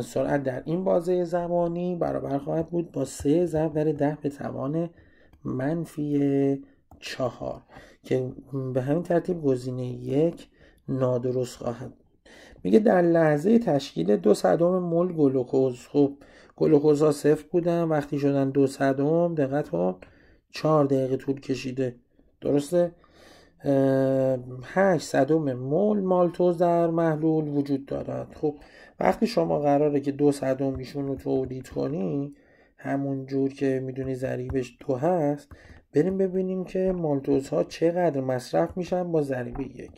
سرعت در این بازه زمانی برابر خواهد بود با 3 ضرب در 10 به توان منفی 4 که به همین ترتیب گزینه 1 نادرست خواهد بود. میگه در لحظه تشکیل 2 مول گلوکوز، خب گلوکوز ها 0 بودن، وقتی شدن 2 دقت کن 4 دقیقه طول کشیده، درسته؟ 8 مول مالتوز در محلول وجود دارد. خب وقتی شما قراره که 2 ایشون رو تولید کنی، همون جور که میدونی ضریبش 2 هست، بریم ببینیم که مالتوز ها چقدر مصرف میشن با ضریب 1.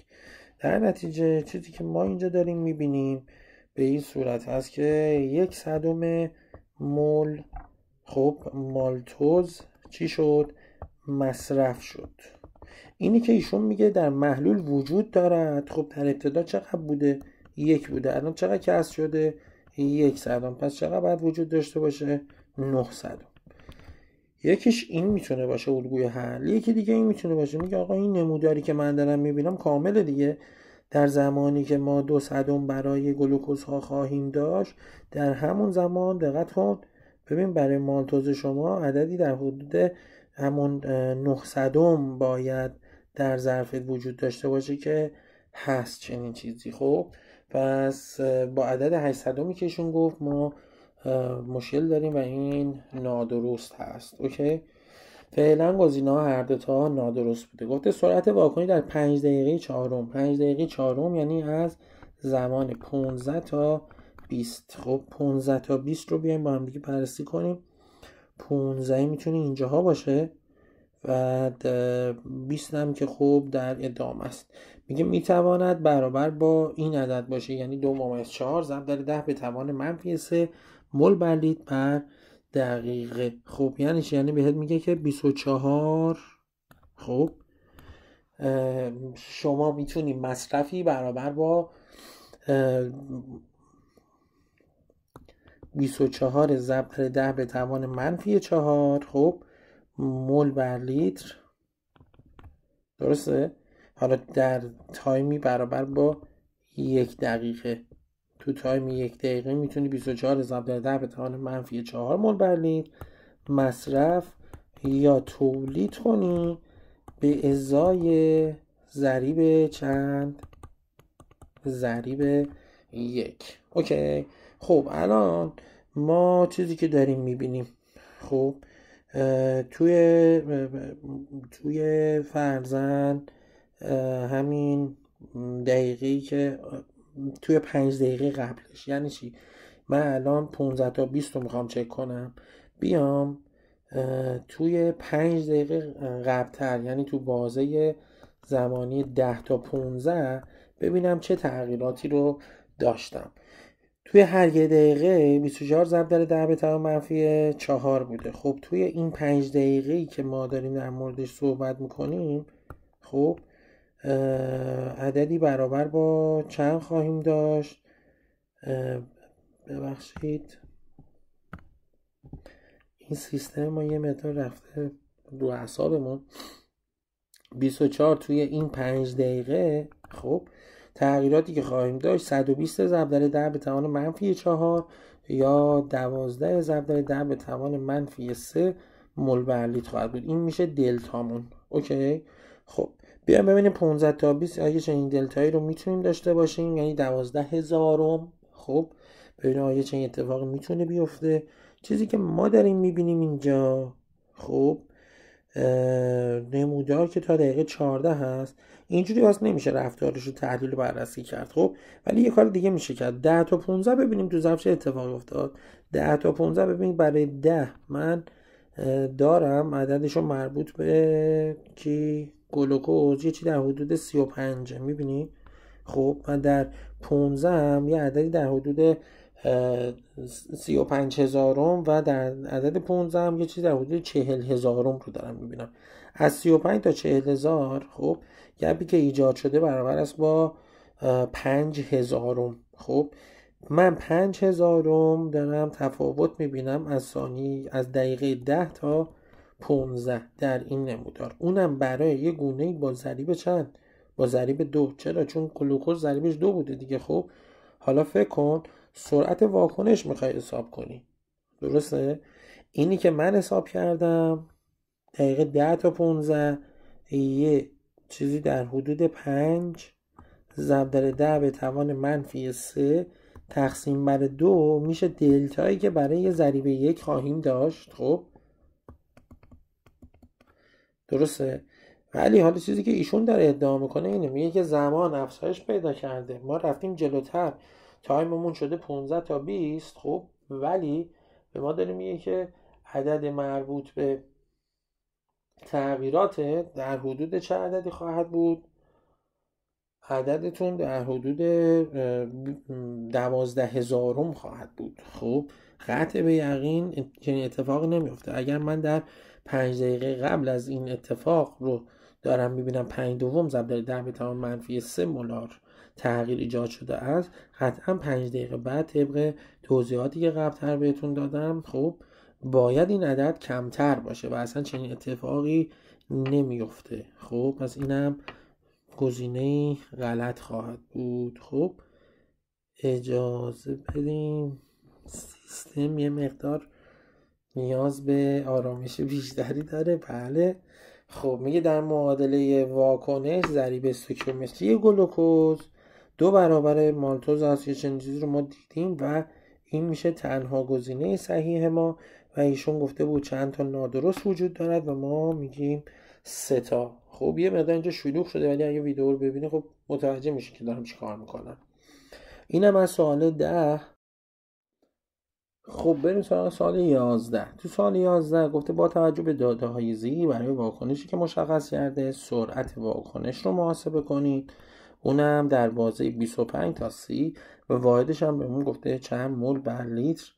در نتیجه چیزی که ما اینجا داریم میبینیم به این صورت هست که 1 مول خب مالتوز چی شد؟ مصرف شد. اینی که ایشون میگه در محلول وجود دارد، خب در ابتدا چقدر بوده؟ 1 بوده، الان چقدر کسر شده؟ 1 پس چقدر باید وجود داشته باشه؟ 9 یکیش این میتونه باشه الگوی حل، یکی دیگه این میتونه باشه. میگه آقا این نموداری که من دارم میبینم کامله دیگه، در زمانی که ما 2 برای گلوکوز ها خواهیم داشت، در همون زمان دقت کن ببین برای مالتوز شما عددی در حدود همون 9 باید در ظرفت وجود داشته باشه که هست چنین چیزی. خب پس با عدد 8 که ایشون گفت ما مشکل داریم و این نادرست هست. اوکی، فعلا گزینه ها هر دوتا نادرست بوده. گفته سرعت واکنش در 5 دقیقه چهارم. 5 دقیقه چهارم یعنی از زمان 15 تا 20. خب 15 تا 20 رو بیایم با هم دیگه بررسی کنیم. 15 میتونه اینجاها باشه و 20 هم که خب در ادامه است. میگه میتواند برابر با این عدد باشه، یعنی 2/4 ضرب در 10 به توان منفی 3 مول بر لیتر بر دقیقه. خب یعنی چی؟ یعنی بهت میگه که 24 خب شما میتونی مصرفی برابر با 24 ضرب در 10 به توان منفی 4 خب مول بر لیتر، درسته؟ حالا در تایمی برابر با 1 دقیقه، تو تایم 1 دقیقه میتونی 24 ضرب در 10 به توان منفی 4 مول بر لیتر مصرف یا تولید کنی به ازای ضریب چند؟ ضریب 1. اوکی، خب الان ما چیزی که داریم میبینیم خب توی فرضاً همین دقیقه‌ای که توی 5 دقیقه قبلش، یعنی چی؟ من الان 15 تا 20 رو میخوام چک کنم، بیام توی 5 دقیقه قبلتر، یعنی تو بازه زمانی 10 تا 15 ببینم چه تغییراتی رو داشتم. توی هر 1 دقیقه 24 ضرب در 10 به توان منفی 4 بوده. خب توی این 5 دقیقه‌ای که ما داریم در موردش صحبت میکنیم خب عددی برابر با چند خواهیم داشت؟ ببخشید این سیستم ما یه مقدار رفته رو اعصابمون. 24 توی این 5 دقیقه خب تغییراتی که خواهیم داشت 120 ضرب در 10 به توان منفی 4 یا 12 ضرب در 10 به توان منفی 3 مول بر لیتر خواهد بود. این میشه دلتامون. اوکی، خب بیایم ببینیم 15 تا 20 آیا چنین دلتایی رو میتونیم داشته باشیم، یعنی 12,000. خب ببینیم آیا چنین اتفاقی میتونه بیفته. چیزی که ما داریم میبینیم اینجا خب نمودار که تا دقیقه 14 هست، اینجوری واسه نمیشه رفتارش رو تحلیل و بررسی کرد. خب ولی یه کار دیگه میشه کرد. 10 تا 15 ببینیم تو ظرف چه اتفاقی افتاد. 10 تا 15 ببینید برای 10 من دارم عددشو مربوط به کی؟ گلوکوز، یه چی در حدود 35 میبینی؟ خب و در 15 هم یه عددی در حدود 35,000 و در عدد 15 هم یه چیزی در حدود 40,000 رو دارم میبینم. از 35 تا 40,000 خب گپی که ایجاد شده برابر است با 5,000. خب من 5,000 دارم تفاوت میبینم از دقیقه 10 تا 15 در این نمودار، اونم برای یه گونه با ضریب چند؟ با ضریب 2. چرا؟ چون گلوکوز ضریبش 2 بوده دیگه. خب حالا فکر کن سرعت واکنش میخوای حساب کنی، درسته؟ اینی که من حساب کردم دقیقه 10 تا 15 یه چیزی در حدود 5 ضرب در 10 به توان -3 تقسیم بر 2 میشه دلتایی که برای یه ضریب 1 خواهیم داشت. خب درسته؟ ولی حالا چیزی که ایشون داره ادعا میکنه اینه، میگه که زمان افزایش پیدا کرده، ما رفتیم جلوتر، تایممون شده 15 تا 20. خب ولی به ما داره میگه که عدد مربوط به تغییرات در حدود چه عددی خواهد بود؟ عددتون در حدود 12,000 خواهد بود. خب قطع به یقین چنین اتفاقی نمیفته. اگر من در 5 دقیقه قبل از این اتفاق رو دارم میبینم 5 ضرب در 10 به توان -3 مولار تغییر ایجاد شده است، قطعا 5 دقیقه بعد طبق توضیحاتی که قبلتر بهتون دادم خب باید این عدد کمتر باشه و اصلا چنین اتفاقی نمیفته. خب پس اینم گزینه غلط خواهد بود. خب اجازه بدیم، سیستم یه مقدار نیاز به آرامش بیشتری داره. بله خب میگه در معادله واکنش ضریب استوکیومتری گلوکوز 2 برابر مالتوز است. یه چنین چیزی رو ما دیدیم و این میشه تنها گزینه صحیح ما و ایشون گفته بود چند تا نادرست وجود دارد و ما میگیم 3 تا. خب یه مقدار اینجا شلوغ شده ولی اگه ویدیو رو ببینی خب متوجه میشه که دارم چی کار میکنم. اینم از سوال 10. خب بریم سراغ سوال 11. تو سوال 11 گفته با توجه به داده های زیرا برای واکنشی که مشخص کرده سرعت واکنش رو محاسبه کنید، اونم در بازه 25 تا 30 و واحدش هم بهمون گفته چند مول بر لیتر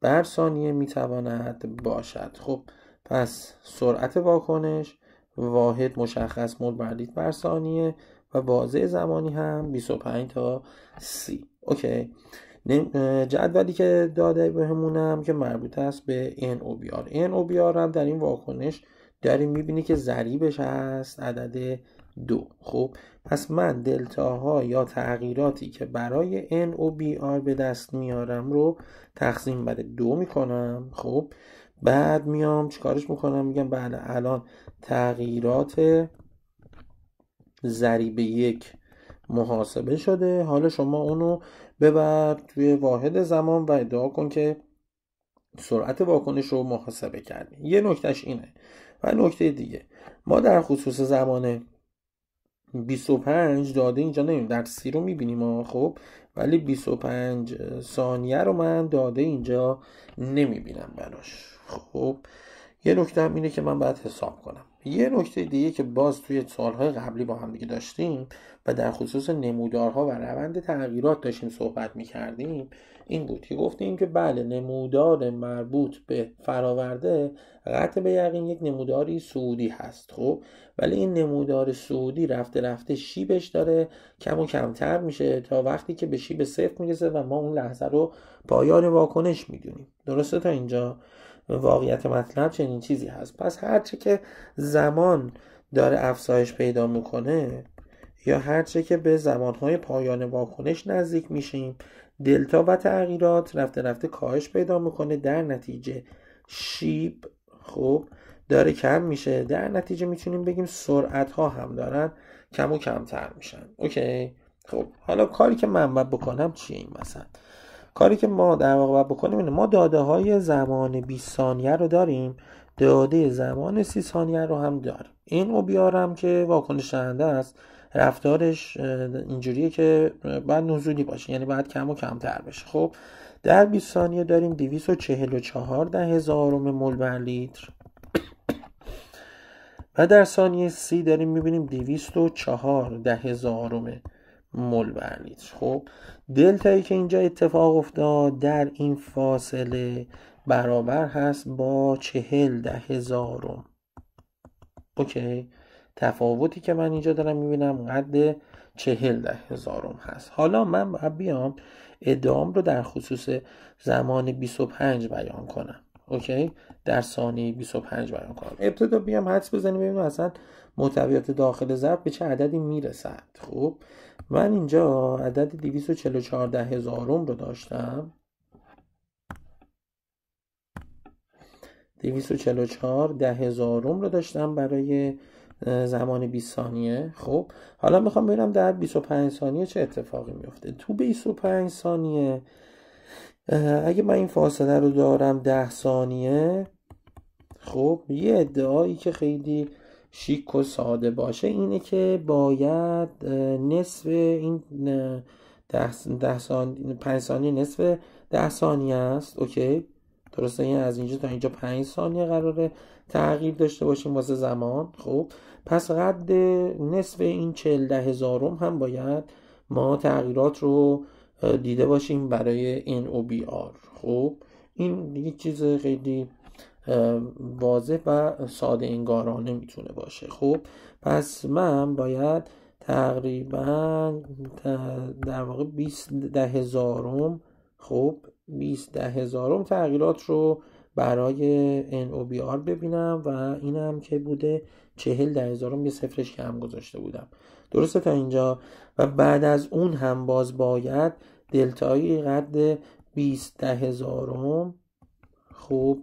بر ثانیه میتواند باشد. خب پس سرعت واکنش واحد مشخص مول بر لیتر بر ثانیه و بازه زمانی هم 25 تا 30. اوکی. جدولی که داده بهمونم که مربوط است به NOBR. NOBR هم در این واکنش داریم میبینی که ضریبش هست عدد 2. خب پس من دلتاها یا تغییراتی که برای NOBR به دست میارم رو تقسیم بر 2 میکنم. خب بعد میام چیکارش میکنم؟ میگم بله الان تغییرات ضریب 1 محاسبه شده، حالا شما اونو ببر توی واحد زمان و ادعا کن که سرعت واکنش رو محاسبه کردی. یه نکتهش اینه. و نکته دیگه ما در خصوص زمان 25 داده اینجا نمیم، در 30 رو میبینیم خب ولی 25 ثانیه رو من داده اینجا نمیبینم براش. خب یه نکته هم اینه که من باید حساب کنم. یه نکته دیگه که باز توی سوالهای قبلی با هم دیگه داشتیم و در خصوص نمودارها و روند تغییرات داشتیم صحبت میکردیم این بود که گفتیم که بله نمودار مربوط به فراورده قطع به یقین یک نموداری صعودی هست. خب ولی این نمودار صعودی رفته رفته شیبش داره کم و کمتر میشه تا وقتی که به شیب 0 میرسه و ما اون لحظه رو پایان واکنش میدونیم. درسته تا اینجا؟ واقعیت مطلب چنین چیزی هست. پس هرچه که زمان داره افزایش پیدا میکنه یا هرچه که به زمانهای پایان واکنش نزدیک میشیم دلتا و تغییرات رفته رفته کاهش پیدا میکنه، در نتیجه شیب خب داره کم میشه، در نتیجه میتونیم بگیم سرعت ها هم دارن کم و کمتر میشن. اوکی. خب حالا کاری که من باید بکنم چیه؟ این مثلا کاری که ما در واقع باید بکنیم اینه، ما داده های زمان 20 ثانیه رو داریم، داده زمان 30 ثانیه رو هم داریم. این او بیارم که واکنش دهنده است، رفتارش اینجوریه که باید نزولی باشه، یعنی باید کم و کمتر بشه. خب در 20 ثانیه داریم 244 مول بر لیتر و در ثانیه 30 داریم میبینیم 204 مول مول بر لیتر. خب دلتایی که اینجا اتفاق افتاد در این فاصله برابر هست با 40/1000. اوکی، تفاوتی که من اینجا دارم میبینم قد 40/1000 هست. حالا من باید بیام ادعام رو در خصوص زمان 25 بیان کنم. اوکی، در ثانیه 25 بیان کنم. ابتدا بیام حدس بزنیم ببینیم اصلا محتویات داخل ظرف به چه عددی میرسد. خب من اینجا عدد 244/1000 رو داشتم، 244/1000 رو داشتم برای زمان 20 ثانیه. خب حالا میخوام ببینم در 25 ثانیه چه اتفاقی میفته. تو 25 ثانیه اگه من این فاصله رو دارم 10 ثانیه، خب یه ادعایی که خیلی شیک و ساده باشه اینه که باید نصف این 5 ثانیه نصف 10 ثانیه است. اوکی درسته، این از اینجا تا اینجا 5 ثانیه قراره تغییر داشته باشیم واسه زمان. خب پس قد نصف این 40/1000 هم باید ما تغییرات رو دیده باشیم برای NOBR. خب این یک چیز خیلی واضح و ساده انگارانه میتونه باشه. خب پس من باید تقریبا در واقع 20/1000 خب 20/1000 تغییرات رو برای NOBR ببینم و اینم که بوده 40/1000 یه صفرش کم گذاشته بودم. درسته تا اینجا؟ و بعد از اون هم باز باید دلتایی قد 20/1000 خب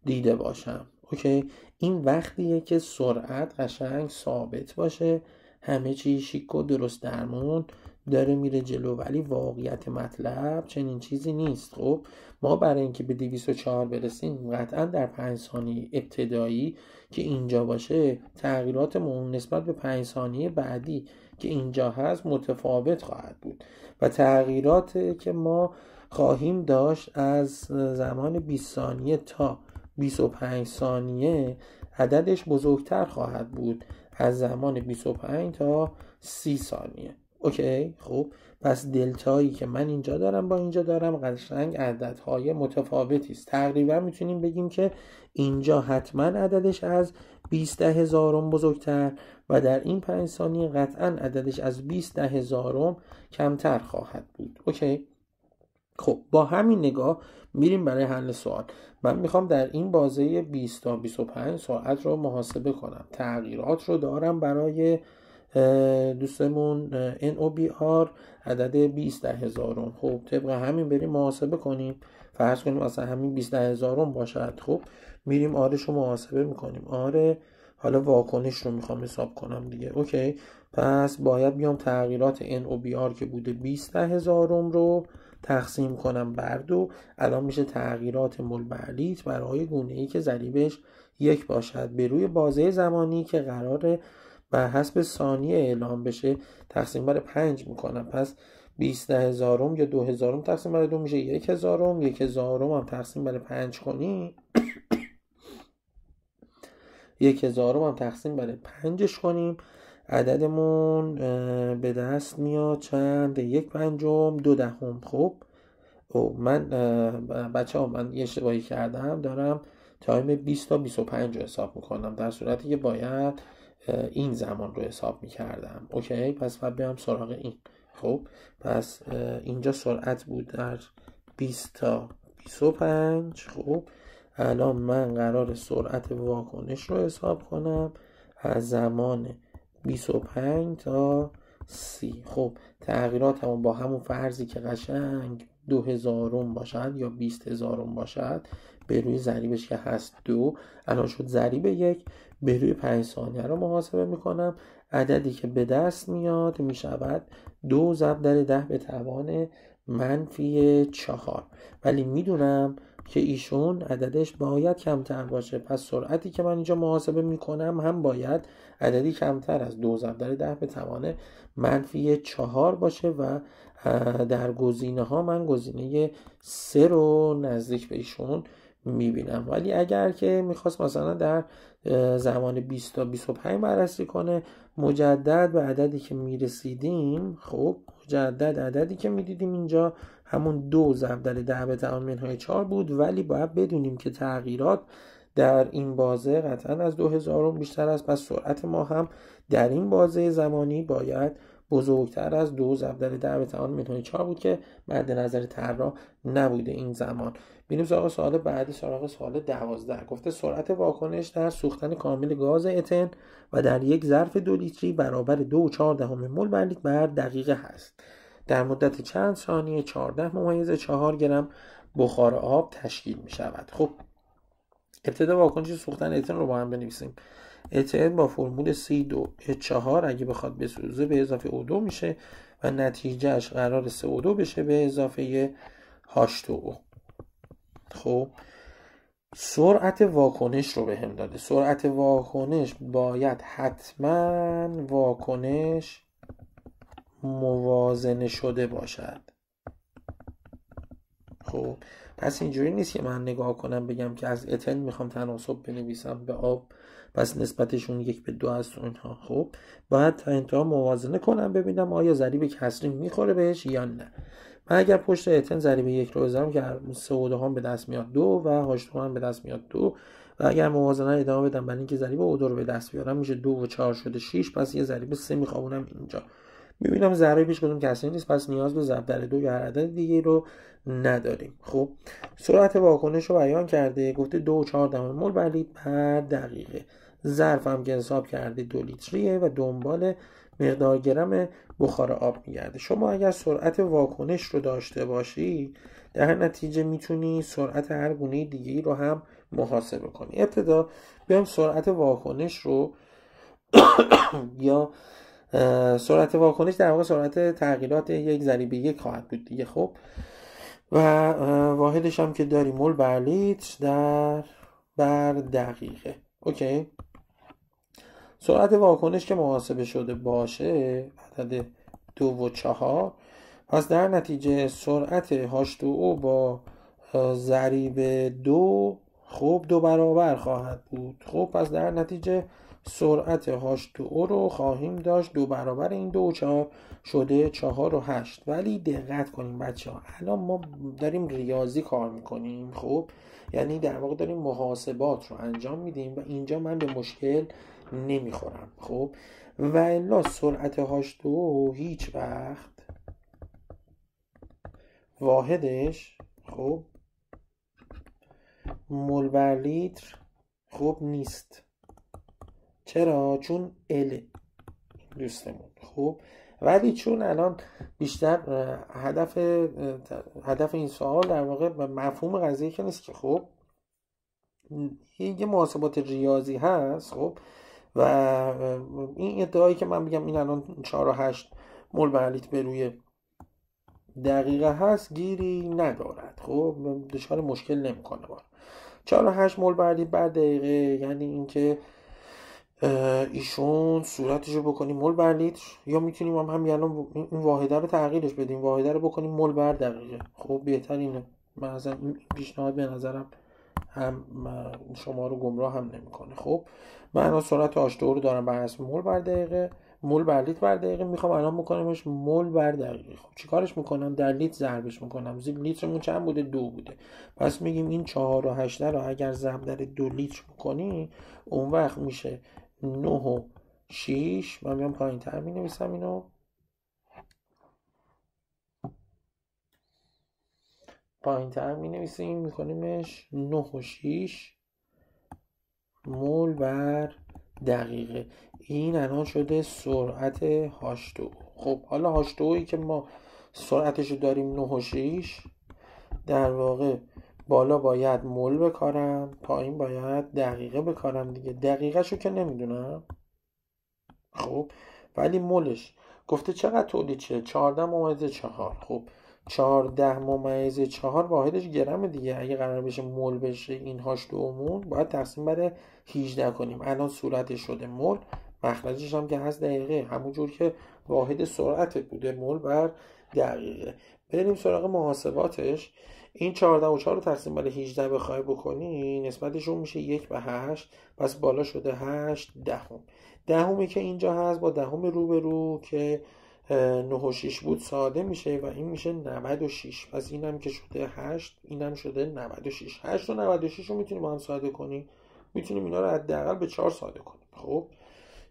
دیده باشم. اوکی، این وقتیه که سرعت قشنگ ثابت باشه، همه چی شیک و درست درمون داره میره جلو، ولی واقعیت مطلب چنین چیزی نیست. خب ما برای اینکه به 204 برسیم قطعا در 5 ثانیه ابتدایی که اینجا باشه تغییراتمون نسبت به 5 ثانیه بعدی که اینجا هست متفاوت خواهد بود و تغییراتی که ما خواهیم داشت از زمان 20 ثانیه تا 25 ثانیه عددش بزرگتر خواهد بود از زمان 25 تا 30 ثانیه. اوکی، خب پس دلتایی که من اینجا دارم با اینجا دارم قشنگ عددهای متفاوتی است. تقریبا میتونیم بگیم که اینجا حتما عددش از 20/1000 بزرگتر و در این 5 ثانیه قطعا عددش از 20/1000 کمتر خواهد بود. اوکی، خب با همین نگاه میریم برای حل سوال. من میخوام در این بازه 20 تا 25 ساعت رو محاسبه کنم. تغییرات رو دارم برای دوستمون NOBR عدد 20/1000. خب طبق همین بریم محاسبه کنیم. فرض کنیم اصلا همین 20/1000 باشد. خب میریم آرش رو محاسبه میکنیم. آره حالا واکنش رو میخوام حساب کنم دیگه. اوکی، پس باید بیام تغییرات NOBR که بوده 20/1000 رو تقسیم کنم بر 2. الان میشه تغییرات مول بر لیتر برای گونه‌ای که ضریبش 1 باشد به روی بازه زمانی که قراره بر حسب ثانیه اعلام بشه تقسیم بر 5 میکنم. پس 20/1000 یا 2000 تقسیم بر 2 میشه 1000. 1000 هم تقسیم بر 5 کنی 1000 هم تقسیم بر 5 کنیم عددمون به دست میاد چند؟ 1/5 2/10. خب من بچه ها من یه اشتباهی کردم، دارم تایم 20 تا 25 رو حساب میکنم در صورتی که باید این زمان رو حساب میکردم. اوکی، پس باید بیام سراغ این. خب پس اینجا سرعت بود در 20 تا 25. خب الان من قرار سرعت واکنش رو حساب کنم از زمان 25 تا 30. خب تغییرات همون با همون فرضی که قشنگ 2000 باشد یا 20000 باشد به روی ضریبش که هست 2 الان شد ضریب 1 به روی 5 ثانیه رو محاسبه میکنم. عددی که به دست میاد میشود 2 ضرب در 10 به توان -4. ولی میدونم که ایشون عددش باید کمتر باشه، پس سرعتی که من اینجا محاسبه میکنم هم باید عددی کمتر از 2 ضرب در 10 به توان -4 باشه و در گزینه ها من گزینه 3 رو نزدیک به ایشون میبینم. ولی اگر که میخواست مثلا در زمان 20 تا 25 بررسی کنه، مجدد به عددی که میرسیدیم، خب مجدد عددی که میدیدیم اینجا همون 2 ضرب در 10 به توان منهای 4 بود. ولی باید بدونیم که تغییرات در این بازه قطعا از 2000 بیشتر است، پس سرعت ما هم در این بازه زمانی باید بزرگتر از 2 ضرب در 10 به توان منهای 4 بود که مد نظر طراح نبوده این زمان. میریم سراغ سوال بعدی، سراغ سوال 12. گفته سرعت واکنش در سوختن کامل گاز اتن و در یک ظرف 2 لیتری برابر 2.4 مول بر لیتر بر دقیقه هست. در مدت چند ثانیه 14.4 گرم بخار آب تشکیل می شود. خب ابتدا واکنش سوختن اتن رو با هم بنویسیم. اتن با فرمول C2H4 اگه بخواد بسوزه به اضافه O2 میشه و نتیجهش قرار CO2 بشه به اضافه H2O. خب سرعت واکنش رو به هم داده. سرعت واکنش باید حتما واکنش موازنه شده باشد. خب پس اینجوری نیست که من نگاه کنم بگم که از اتن میخوام تناسب بنویسم به آب پس نسبتشون 1:2 است و اینها. خب باید تا انتها موازنه کنم ببینم آیا ضریب کسری میخوره بهش یا نه. من اگر پشت اتن ضریب 1 رو بذارم که CO2 هم به دست میاد 2 و H2 هم به دست میاد 2 و اگر موازنه ادامه بدم برای اینکه ضریب O2 رو به دست بیارم میشه 2 و 4 شده 6. پس یه ضریب 3 میخوابونم اینجا. میبینم ضریبش کدوم کسری نیست، پس نیاز به ضرب در 2 یا هر عدد دیگه رو نداریم. خب سرعت واکنش رو بیان کرده، گفته 2.4 مول بر لیتر بر دقیقه. ظرف هم که حساب کرده 2 لیتریه و دنبال مقدار گرم بخار آب میگرده. شما اگر سرعت واکنش رو داشته باشی در نتیجه میتونی سرعت هر گونه دیگه‌ای رو هم محاسبه کنی. ابتدا بیایم سرعت واکنش رو یا سرعت واکنش در واقع سرعت تغییرات یک ضریب 1 خواهد بود دیگه. خب و واحدش هم که داریم مول بر لیتر بر دقیقه. اوکی. سرعت واکنش که محاسبه شده باشه عدد 2 و 4، پس در نتیجه سرعت H2O با ضریب 2 خب 2 برابر خواهد بود. خب پس در نتیجه سرعت H2O رو خواهیم داشت 2 برابر این 2 و 4 شده 4 و 8. ولی دقت کنیم بچه ها، الان ما داریم ریاضی کار میکنیم. خب یعنی در واقع داریم محاسبات رو انجام میدیم و اینجا من به مشکل نمیخورم. خب و الا سرعت H2O هیچ وقت واحدش خب مول بر لیتر خب نیست. چرا؟ چون ال دوستمون. خب ولی چون الان بیشتر هدف این سوال در واقع مفهوم قضیه که نیست که خب یه محاسبات ریاضی هست. خب و این ادعایی که من بگم این الان 4 و 8 مول بر لیتر به روی دقیقه هست گیری ندارد. خب دچار مشکل نمیکنه. 4 و 8 مول بر لیتر بر دقیقه یعنی اینکه ایشون صورتش رو بکنیم مول بر لیتر، یا میتونیم هم الان این واحده رو تغییرش بدیم، واحده رو بکنیم مول بر دقیقه. خب بهتر اینه. من از این پیشنهاد به نظرم هم شما رو گمراه هم نمیکنه. خب من الان سرعت H2O رو دارم بر اساس مول بر دقیقه، مول بر لیتر بر دقیقه، میخوام الان بکنمش مول بر دقیقه. خب چیکارش میکنم؟ در لیتر ضربش میکنم. لیترمون چند بوده؟ 2 بوده. پس میگیم این 4 و 8 رو اگر ضرب در 2 لیتر میکنی اون وقت میشه 9 و 6. من میام پایین تر می نویسم اینو. پایین تر می نویسیم میکنیمش 9 و 6 مول بر دقیقه. این الان شده سرعت H2O. خب حالا H2O که ما سرعتش رو داریم 9 و 6 در واقع بالا باید مول بکارم، پایین باید دقیقه بکارم دیگه. دقیقه شو که نمیدونم. خب ولی مولش گفته چقدر تولید شه؟ 14/4. خب 14/4 واحدش گرمه دیگه. اگه قرار بشه مول بشه این H2O مون باید تقسیم بر 18 کنیم. الان صورتش شده مول، مخرجش هم که هست دقیقه، همون جور که واحد سرعت بوده مول بر دقیقه. بریم سراغ محاسباتش. این 14 و 4 رو تقسیم بر 18 بخوای بکنی نسبتشون میشه 1/8. پس بالا شده 8 دهم. دهمی که اینجا هست با دهم روبرو که 9 و 6 بود ساده میشه و این میشه 96. پس اینم که شده 8 اینم شده 96. 8 و 96 رو میتونیم با هم ساده کنیم. میتونیم اینا رو حداقل به 4 ساده کنیم. خب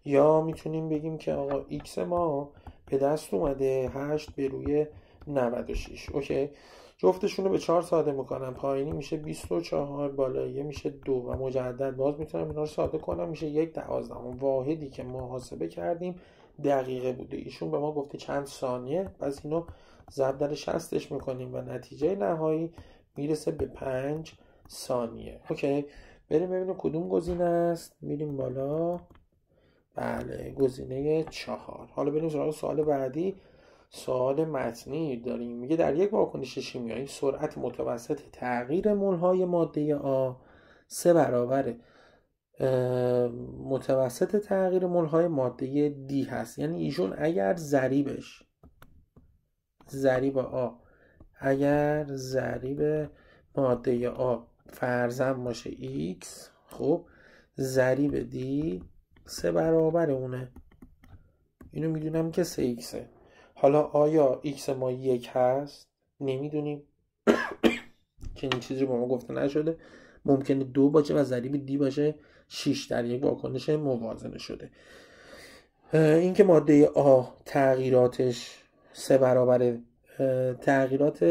یا میتونیم بگیم که آقا x ما به دست اومده 8 به روی 96. اوکی، جفتشون رو به 4 ساده میکنم. پایینی میشه 24، بالایی میشه 2 و مجدد باز میتونم اینا رو ساده کنم میشه 1/12. واحدی که محاسبه کردیم دقیقه بوده. ایشون به ما گفته چند ثانیه، پس اینو ضرب در 60 میکنیم و نتیجه نهایی میرسه به 5 ثانیه. اوکی، بریم ببینیم کدوم گزینه است. میریم بالا. بله، گزینه 4. حالا بریم سراغ سوال بعدی. سوال متنی داریم. میگه در یک واکنش شیمیایی سرعت متوسط تغییر مولهای ماده آ 3 برابر متوسط تغییر مولهای ماده دی هست. یعنی ایشون اگر ضریب آ اگر ضریب ماده آ فرضاً باشه x، خب ضریب دی 3 برابر اونه. اینو میدونم که 3x. حالا آیا x ما 1 هست؟ نمیدونیم که این چیزی رو به ما گفته نشده. ممکنه 2 باشه و ضریب دی باشه 6 در یک واکنش موازنه شده. این که ماده آ تغییراتش 3 برابر تغییرات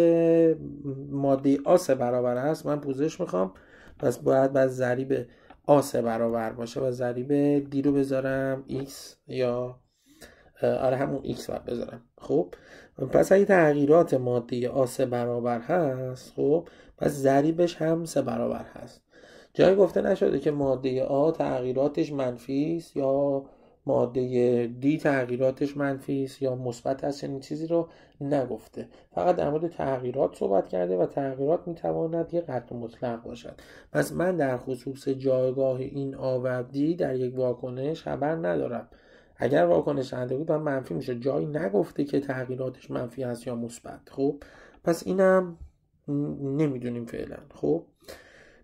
ماده آ 3 برابر است، من پوزش میخوام. پس باید ضریب آ 3 برابر باشه و ضریب دی رو بذارم x یا آره همون x باید بذارم. خب پس اگه تغییرات ماده آ 3 برابر هست، خب پس ضریبش هم 3 برابر هست. جایی گفته نشده که ماده آ تغییراتش منفی است یا ماده دی تغییراتش منفی است یا مثبت است. چنین چیزی رو نگفته. فقط در مورد تغییرات صحبت کرده و تغییرات میتواند یک قطع مطلق باشد. پس من در خصوص جایگاه این آ و دی در یک واکنش خبر ندارم. اگر واکنش دهنده بود منفی میشه. جایی نگفته که تغییراتش منفی است یا مثبت. خب پس اینم نمیدونیم فعلا. خب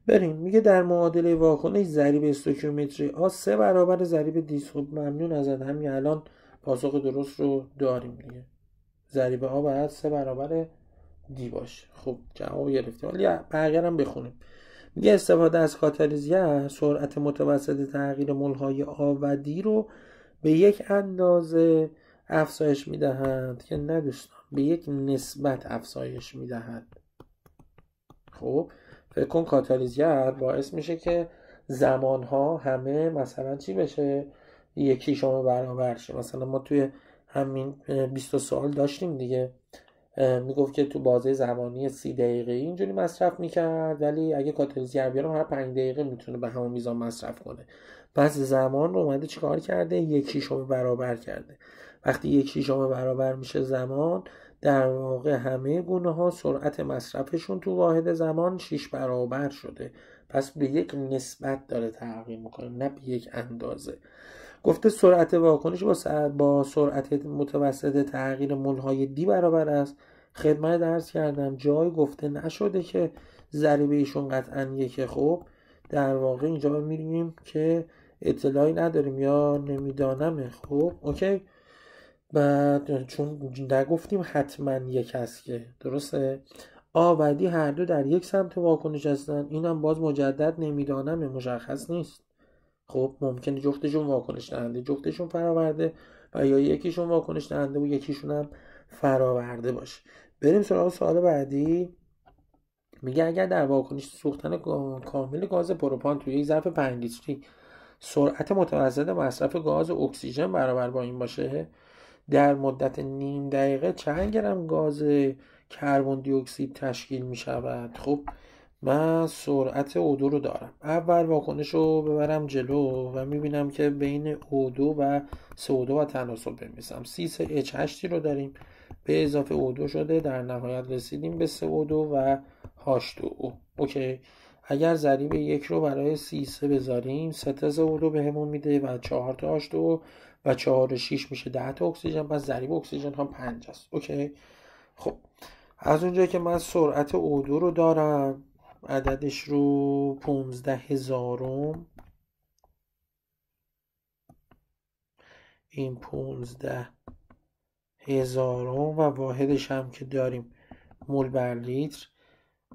بریم. میگه در معادله واکنش ضریب استوکیومتری آ 3 برابر ضریب دی. خب ممنون ازت، همین الان پاسخ درست رو داریم دیگه. ضریب آ باید 3 برابر دی باشه. خب جواب گرفتیم. ولی بقیه هم بخونیم. میگه استفاده از کاتالیزگر سرعت متوسط تغییر مولهای آ و دی رو به یک اندازه افزایش میدهند که نه دوستان، به یک نسبت افزایش میدهند. خب فکر کن کاتالیزگر باعث میشه که زمانها همه مثلا چی بشه؟ یکی شما برابر شه. مثلا ما توی همین 20 سال داشتیم دیگه، میگفت که تو بازه زمانی 30 دقیقه اینجوری مصرف میکرد، ولی اگه کاتالیزگر بیارم هر 5 دقیقه میتونه به همون میزان مصرف کنه. پس زمان رو اومده چیکار کرده؟ یکی شما برابر کرده. وقتی یکی شما برابر میشه زمان، در واقع همه گونه ها سرعت مصرفشون تو واحد زمان 6 برابر شده. پس به یک نسبت داره تغییر میکنه، نه به یک اندازه. گفته سرعت واکنش با سرعت متوسط تغییر مولهای دی برابر است. خدمت درس کردم جای گفته نشده که ضریب ایشون قطعا یکه. خب در واقع اینجا می‌بینیم که اطلاعی نداریم یا نمیدانم. خب اوکی، بعد چون نگفتیم حتما یک است که درسته. آ و دی هر دو در یک سمت واکنش هستن. اینم باز مجدد نمیدانم، مشخص نیست. خب ممکنه جفتشون واکنش دهنده، جفتشون فراورده و یا یکیشون واکنش دهنده و یکیشون هم فراورده باشه. بریم سراغ سوال بعدی. میگه اگر در واکنش سوختن کامل گاز پروپان توی یک ظرف 5 لیتری سرعت متوسط مصرف گاز اکسیژن برابر با این باشه، در مدت نیم دقیقه چند گرم گاز کربن دی اکسید تشکیل می شود؟ خب من سرعت O2 رو دارم. اول واکنش رو ببرم جلو و میبینم که بین O2 و CO2 و تناسب بنویسم. C3H8 رو داریم به اضافه O2 شده، در نهایت رسیدیم به CO2 و H2O. اوکی، اگر ضریب 1 رو برای C3 بذاریم 3 تا CO2 بهمون میده و 4 تا H2O و 4 و 6 میشه 10 تا اکسیژن. پس ضریب اکسیژن هم 5 است. اوکی، خب از اونجایی که من سرعت O2 رو دارم، عددش رو 15,000، این 15,000 و واحدش هم که داریم مول بر لیتر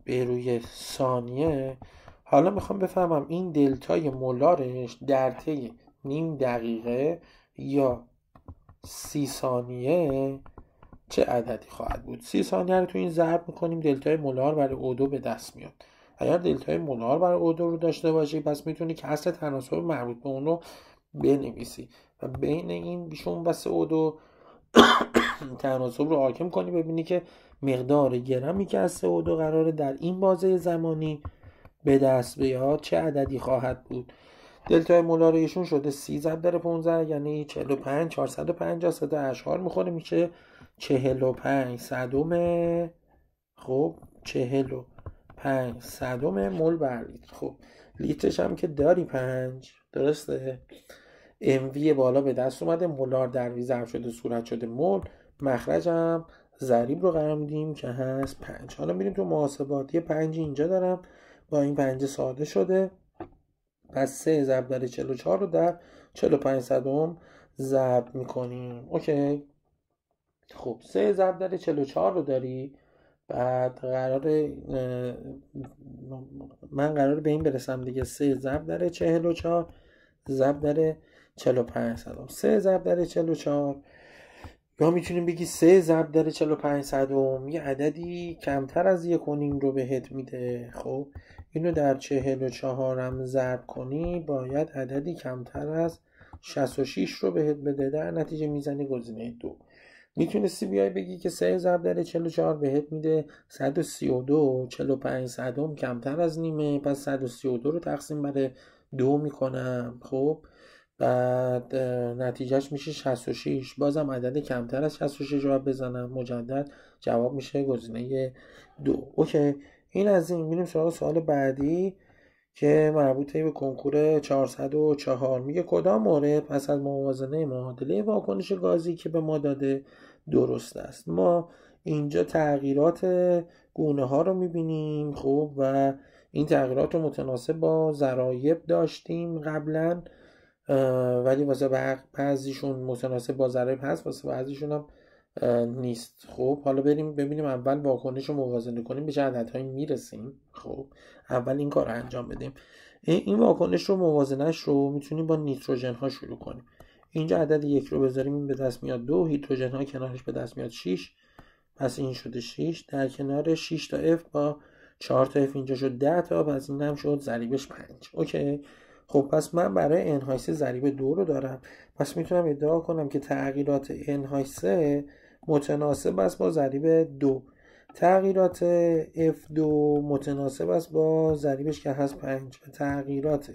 به روی ثانیه. حالا میخوام بفهمم این دلتای مولارش در طی نیم دقیقه یا 30 ثانیه چه عددی خواهد بود. 30 ثانیه رو تو این ضرب میکنیم، دلتای مولار برای O2 به دست میاد. اگر دلتای مولار برای O2 رو داشته باشی، پس میتونی کسر تناسب مربوط به اون رو بنویسی و بین این بیشون بس O2 تناسب رو حاکم کنی، ببینی که مقدار گرمی که از CO2 قراره در این بازه زمانی به دست بیاد چه عددی خواهد بود. دلتای مولار ایشون شده 30 ضرب در 15 یعنی 45. 450 صد اشعار میخوره، میشه 45 صدم. خب 45 صدم مول بر لیتر. خب لیترش هم که داری 5، درسته؟ MV بالا به دست اومده، مولار در وی ضرب شده صورت شده مول، مخرجم ضریب رو قرار میدیم که هست 5. حالا میریم تو محاسباتی. 5 اینجا دارم، با این 5 ساده شده، پس 3 ضرب در 44 رو در 45 صدم ضرب میکنیم. اوکی. خب 3 ضرب در 44 رو داری، بعد من قرار به این برسم دیگه. 3 ضرب در 44 ضرب در 45 صدم. 3 ضرب در 44 یا میتونیم بگی 3 ضرب در 45 صدم یه عددی کمتر از 1.5 رو بهت میده. خب اینو در 44 هم ضرب کنی، باید عددی کمتر از 66 رو بهت بده. در نتیجه میزنی گزینه 2. میتونستی بیای بگی که 3 ضرب در 44 بهت میده 132. 45 صدم کمتر از نیمه، پس 132 رو تقسیم بر 2 میکنم. خب بعد نتیجهش میشه 66. بازم عدد کمتر از 66 رو بزنم. مجدد جواب میشه گزینه 2. اوکی. این از این. میریم سراغ سوال بعدی که مربوطه به کنکور 404. میگه کدام مورد پس از موازنه معادله واکنش گازی که به ما داده درست است. ما اینجا تغییرات گونه ها رو میبینیم. خب و این تغییرات رو متناسب با ضرایب داشتیم قبلا، ولی واسه بعضیشون متناسب با ضرایب هست، واسه بعضیشون هم نیست. خب حالا بریم ببینیم اول واکنش رو موازنه کنیم به چه عددهایی میرسیم. خب اول این کار رو انجام بدیم. این واکنش رو موازنهش رو میتونیم با نیتروژن ها شروع کنیم. اینجا عدد 1 رو بذاریم، این به دست میاد 2. هیدروژن ها کنارش به دست میاد 6. پس این شده 6. در کنار 6 تا F با 4 تا F اینجا شد 10 تا، پس این هم شد ضریبش 5. اوکی. خب پس من برای انهایسه ضریب 2 رو دارم، پس میتونم ادعا کنم که تغییرات انهایسه متناسب است با ضریب 2. تغییرات F2 متناسب است با ضریبش که هست 5 و تغییرات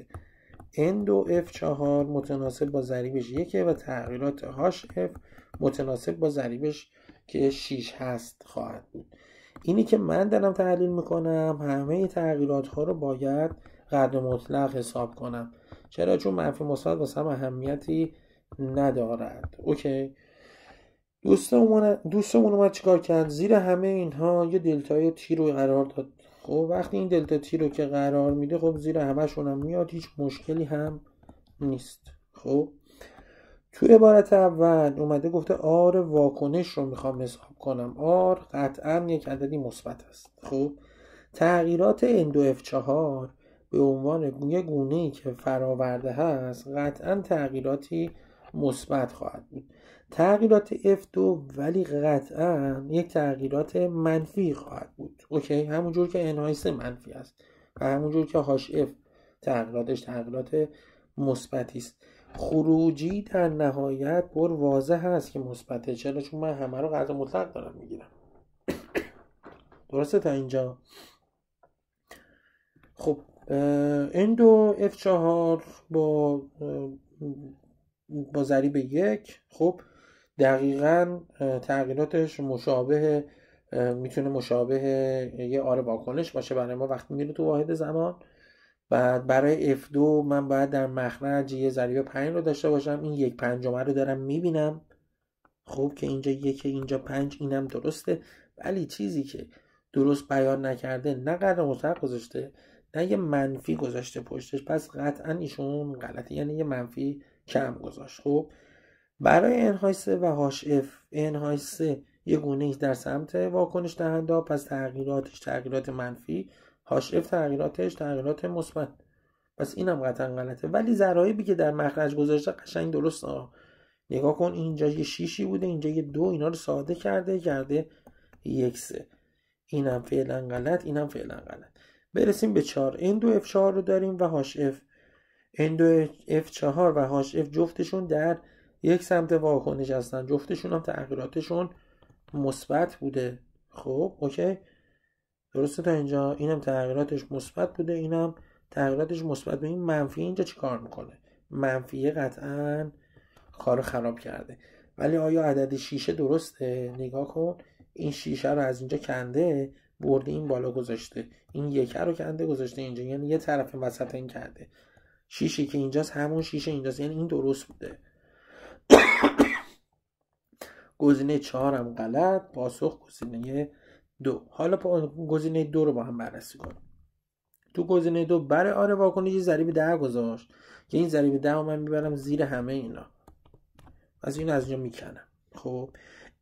N2 F4 متناسب با ضریبش 1 و تغییرات HF متناسب با ضریبش که 6 هست خواهد بود. اینی که من دارم تحلیل میکنم، همه تغییرات ها رو باید قدر مطلق حساب کنم. چرا؟ چون منفی مثبت واسه هم اهمیتی ندارد. اوکی. دوستمون اومد چیکار کرد؟ زیر همه اینها یه دلتای تی رو قرار داد. خب وقتی این دلتا تی رو که قرار میده، خب زیر همشون هم میاد، هیچ مشکلی هم نیست. خب تو عبارت اول اومده گفته آر واکنش رو میخوام حساب کنم. آر قطعا یک عددی مثبت است. خب تغییرات N2F4 به عنوان یه گونه‌ای که فراورده هست قطعا تغییراتی مثبت خواهد بود. تغییرات F2 ولی قطعا یک تغییرات منفی خواهد بود. اوکی. همونجور که انهایسه منفی است و همونجور که HF تغییراتش تغییرات مثبتی است. خروجی در نهایت پر واضح هست که مثبته. چرا؟ چون من همه رو قدر مطلق دارم میگیرم. درسته تا اینجا؟ خب N2F4 با ضریب 1، خب دقیقاً تغییراتش مشابه، میتونه مشابه یه آر واکنش باشه برای ما وقتی میره تو واحد زمان. بعد برای F2 من باید در مخرج یه ضریب 5 رو داشته باشم. این 1/5 رو دارم میبینم. خب که اینجا 1 اینجا 5، اینم درسته. ولی چیزی که درست بیان نکرده نه قدر مطلق گذاشته نه یه منفی گذاشته پشتش، پس قطعا ایشون غلطه، یعنی یه منفی کم گذاشت. خب برای NH3 و HF، NH3 یه گونه ایست در سمت واکنش دهنده، پس تغییراتش تغییرات منفی، HF تغییراتش تغییرات مثبت، پس اینم قطعا غلطه. ولی ضرایبی که در مخرج گذاشته قشنگ درسته. نگاه کن اینجا یه 6 بوده، اینجا یه 2، اینا رو ساده کرده 1/3. اینم فعلا غلط، اینم فعلا غلط. برسیم به 4. N2F4 رو داریم و HF. N2F4 و HF جفتشون در یک سمت واکنش هستن، جفتشون هم تغییراتشون مثبت بوده. خب اوکی درسته تا اینجا؟ اینم تغییراتش مثبت بوده، اینم تغییراتش مثبت بوده. این منفی اینجا چی کار میکنه؟ منفی قطعا کارو خراب کرده. ولی آیا عدد 6 درسته؟ نگاه کن، این 6 رو از اینجا کنده برده این بالا گذاشته، این 1 رو کنده گذاشته اینجا، یعنی یه طرف وسط این کرده. 6 که اینجاست همون 6 اینجاست، یعنی این درست بوده. گزینه 4 هم غلط، پاسخ گزینه 2. حالا گزینه 2 رو با هم بررسی کنیم. تو گزینه 2 برای آره واکنش ضریب 10 گذاشت که این ضریب 10 رو من میبرم زیر همه اینا، از این از اینجا میکنم. خب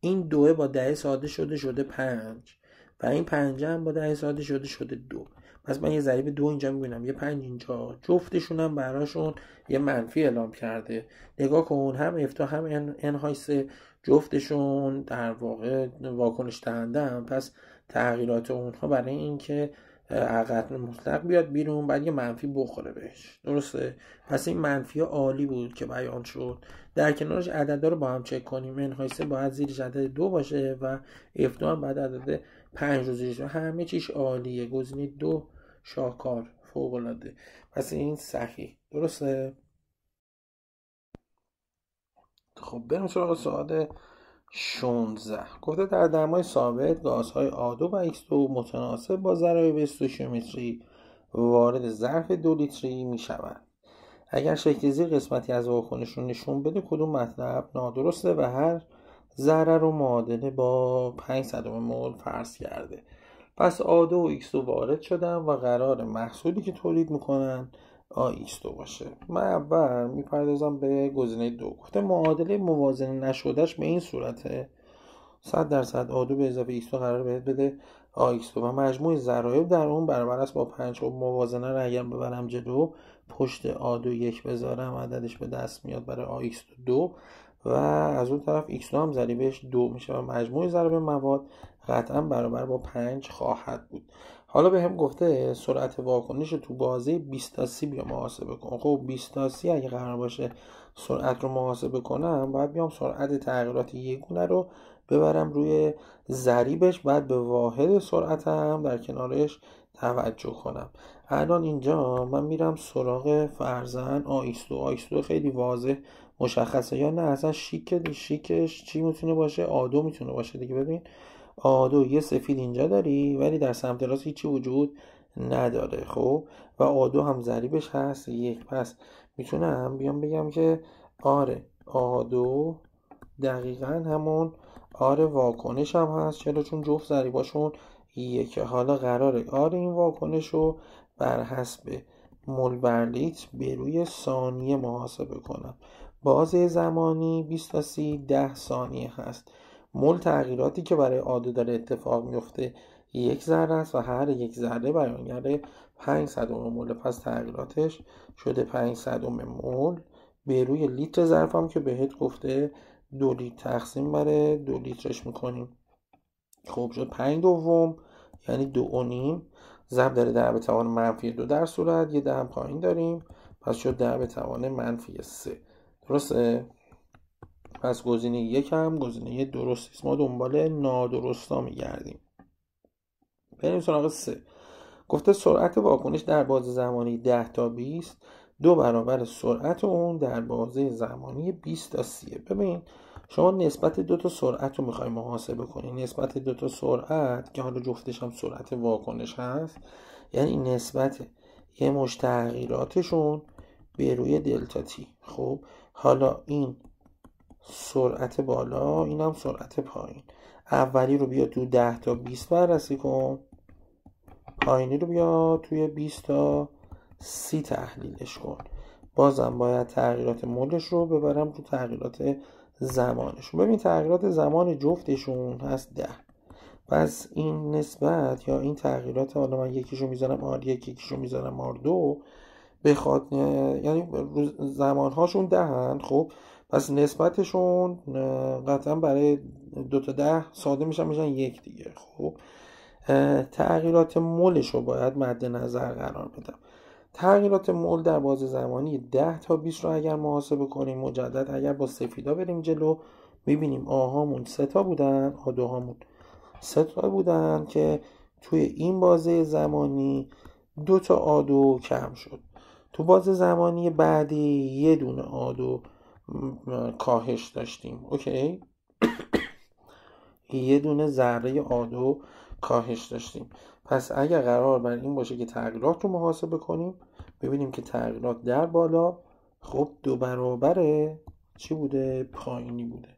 این 2 با 10 ساده شده 5 و این 5 هم با 10 ساده شده 2. پس من یه ضریب 2 اینجا میبینم، یه 5 اینجا، جفتشون هم براشون یه منفی اعلام کرده. نگاه کن هم F2 هم NH3 جفتشون در واقع واکنش دهنده هم، پس تغییرات اونها برای اینکه عقد مطلق بیاد بیرون باید یه منفی بخوره بهش، درسته؟ پس این منفی عالی بود که بیان شد. در کنارش عددا رو با هم چک کنیم. NH3 باید زیرش عدد 2 باشه و F2 هم باید عدد 5 رو زیرش، همه چیش عالیه. گزینه 2 شاهکار، فوق العاده. پس این صحیح، درسته؟ خب بریم سراغ سوال 16. گفته در دمای ثابت گازهای آدو و X2 متناسب با ضرایب استویچیومتری وارد ظرف 2 لیتری می شوند. اگر شکل زیر قسمتی از واکنش رو نشون بده کدوم مطلب نادرسته و هر ذره رو معادله با 5 مول فرض کرده. پس آدو و X2 وارد شدن و قرار محصولی که تولید میکنن AX2 باشه. من اول میپردازم به گزینه 2. گفته معادله موازنه نشدهش به این صورته: 100% آدو به اضافه X2 قرار بهت بده AX2 و مجموع ضرایب در اون برابر است با 5. و موازنه رو اگر ببرم جلو پشت آدو 1 بذارم عددش به دست میاد برای AX2 2 و از اون طرف X2 هم ضریبش 2 میشه و مجموع ضرایب مواد قطعا برابر با 5 خواهد بود. حالا به هم گفته سرعت واکنش تو بازه 20 تا 30 بیا محاسبه کن. خب 20 تا 30 اگه قرار باشه سرعت رو محاسبه کنم باید بیام سرعت تغییرات یک گونه رو ببرم روی ضریبش، بعد به واحد سرعت هم در کنارش توجه کنم. الان اینجا من میرم سراغ فرضاً AX2 خیلی واضح مشخصه، یا نه اصلا شیکش چی میتونه باشه؟ آدو میتونه باشه دیگه. ببین آدو یه سفید اینجا داری ولی در سمت راست هیچی وجود نداره. خب و آدو هم ضریبش هست 1. پس میتونم بیام بگم که آره آدو دقیقا همون آره واکنش هم هست. چرا؟ چون جفت ضریباشون 1. حالا قراره آره این واکنش رو بر حسب مول بر لیتر به روی ثانیه محاسبه کنم. بازه زمانی 20 تا 30 10 ثانیه هست. مول تغییراتی که برای آدو داره اتفاق میفته 1 ذره است و هر 1 ذره بیانگر 500 مول. پس تغییراتش شده 500 مول به روی لیتر ظرف هم که بهت گفته 2 لیتر تقسیم بر 2 لیترش میکنیم. خب شد 5/2 یعنی 2.5 ضرب داره 10 به توان منفی 2 در صورت یه 10 پایین داریم، پس شد 10 به توان منفی 3. درسته؟ پس گزینه 1 هم گزینه درست است. ما دنبال نادرستا میگردیم. بریم سراغ 3. گفته سرعت واکنش در بازه زمانی 10 تا 20 2 برابر سرعت اون در بازه زمانی 20 تا 30. ببین شما نسبت دو تا سرعت رو میخوای محاسبه کنی. نسبت دو تا سرعت که حالا جفتش هم سرعت واکنش هست، یعنی نسبت یه مش تغییراتشون به روی دلتا تی. خب حالا این سرعت بالا این هم سرعت پایین. اولی رو بیا تو 10 تا 20 بررسی کن، پایینی رو بیا توی 20 تا 30 تحلیلش کن. بازم باید تغییرات مولش رو ببرم تو تغییرات زمانشون. ببین تغییرات زمان جفتشون هست 10. پس این نسبت یا این تغییرات، حالا من یکیشو میذارم R1 یکیشو میذارم R2، بخواد یعنی زمانهاشون 10. خب پس نسبتشون قطعا برای 2 تا 10 ساده میشن یک دیگه. خب تغییرات مولش رو باید مد نظر قرار بدم. تغییرات مول در بازه زمانی 10 تا 20 رو اگر محاسبه کنیم، مجدد اگر با سفیدا بریم جلو، میبینیم آهامون 3 تا بودن، آدوهامون 3 تا بودن که توی این بازه زمانی 2 تا آدو کم شد. تو بازه زمانی بعدی یه دونه آدو کاهش داشتیم. اوکی، یه دونه ذره آدو کاهش داشتیم. پس اگر قرار بر این باشه که تغییرات رو محاسبه کنیم، ببینیم که تغییرات در بالا خب 2 برابر چی بوده؟ پایینی بوده.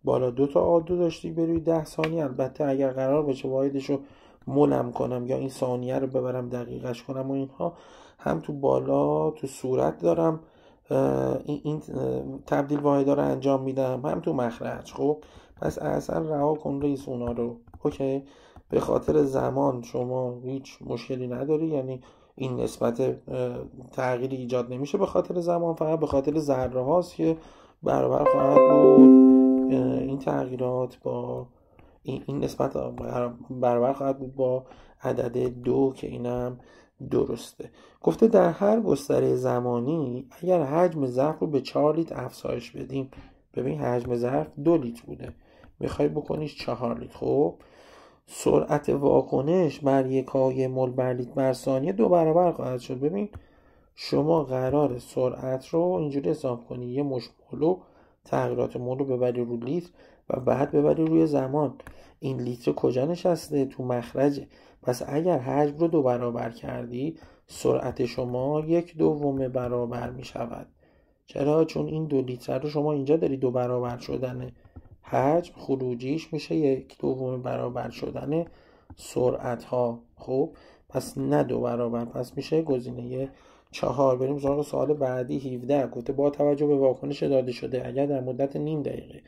بالا 2 تا آدو داشتی بروی 10 ثانیه. البته اگر قرار باشه واحدش رو مولم کنم یا این ثانیه رو ببرم دقیقش کنم و اینها، هم تو بالا تو صورت دارم این تبدیل واحدا رو انجام میدم، هم تو مخرج. خب پس اصلا رها کن رئیس اونا رو. اوکی، به خاطر زمان شما هیچ مشکلی نداری، یعنی این نسبت تغییری ایجاد نمیشه به خاطر زمان، فقط به خاطر ذره هاست که برابر خواهد بود این تغییرات با این نسبت برابر خواهد بود با عدد 2 که اینم درسته. گفته در هر گستره زمانی اگر حجم ظرف رو به 4 لیتر افزایش بدیم، ببین حجم ظرف 2 لیتر بوده، میخوای بکنیش 4 لیتر، خب سرعت واکنش بر یکای مول بر لیتر بر ثانیه 2 برابر خواهد شد. ببین شما قرار سرعت رو اینجوری حساب کنی، یه مش مولو تغییرات مول رو ببری رو لیتر و بعد ببری روی زمان. این لیتر کجا نشسته؟ تو مخرجه. پس اگر حجم رو 2 برابر کردی، سرعت شما 1/2 برابر می شود. چرا؟ چون این 2 لیتر رو شما اینجا داری 2 برابر شدن حجم، خروجیش میشه 1/2 برابر شدن سرعت ها. خب پس نه 2 برابر، پس میشه گزینه 4. بریم سراغ سوال بعدی. 17 گفته با توجه به واکنش داده شده اگر در مدت نیم دقیقه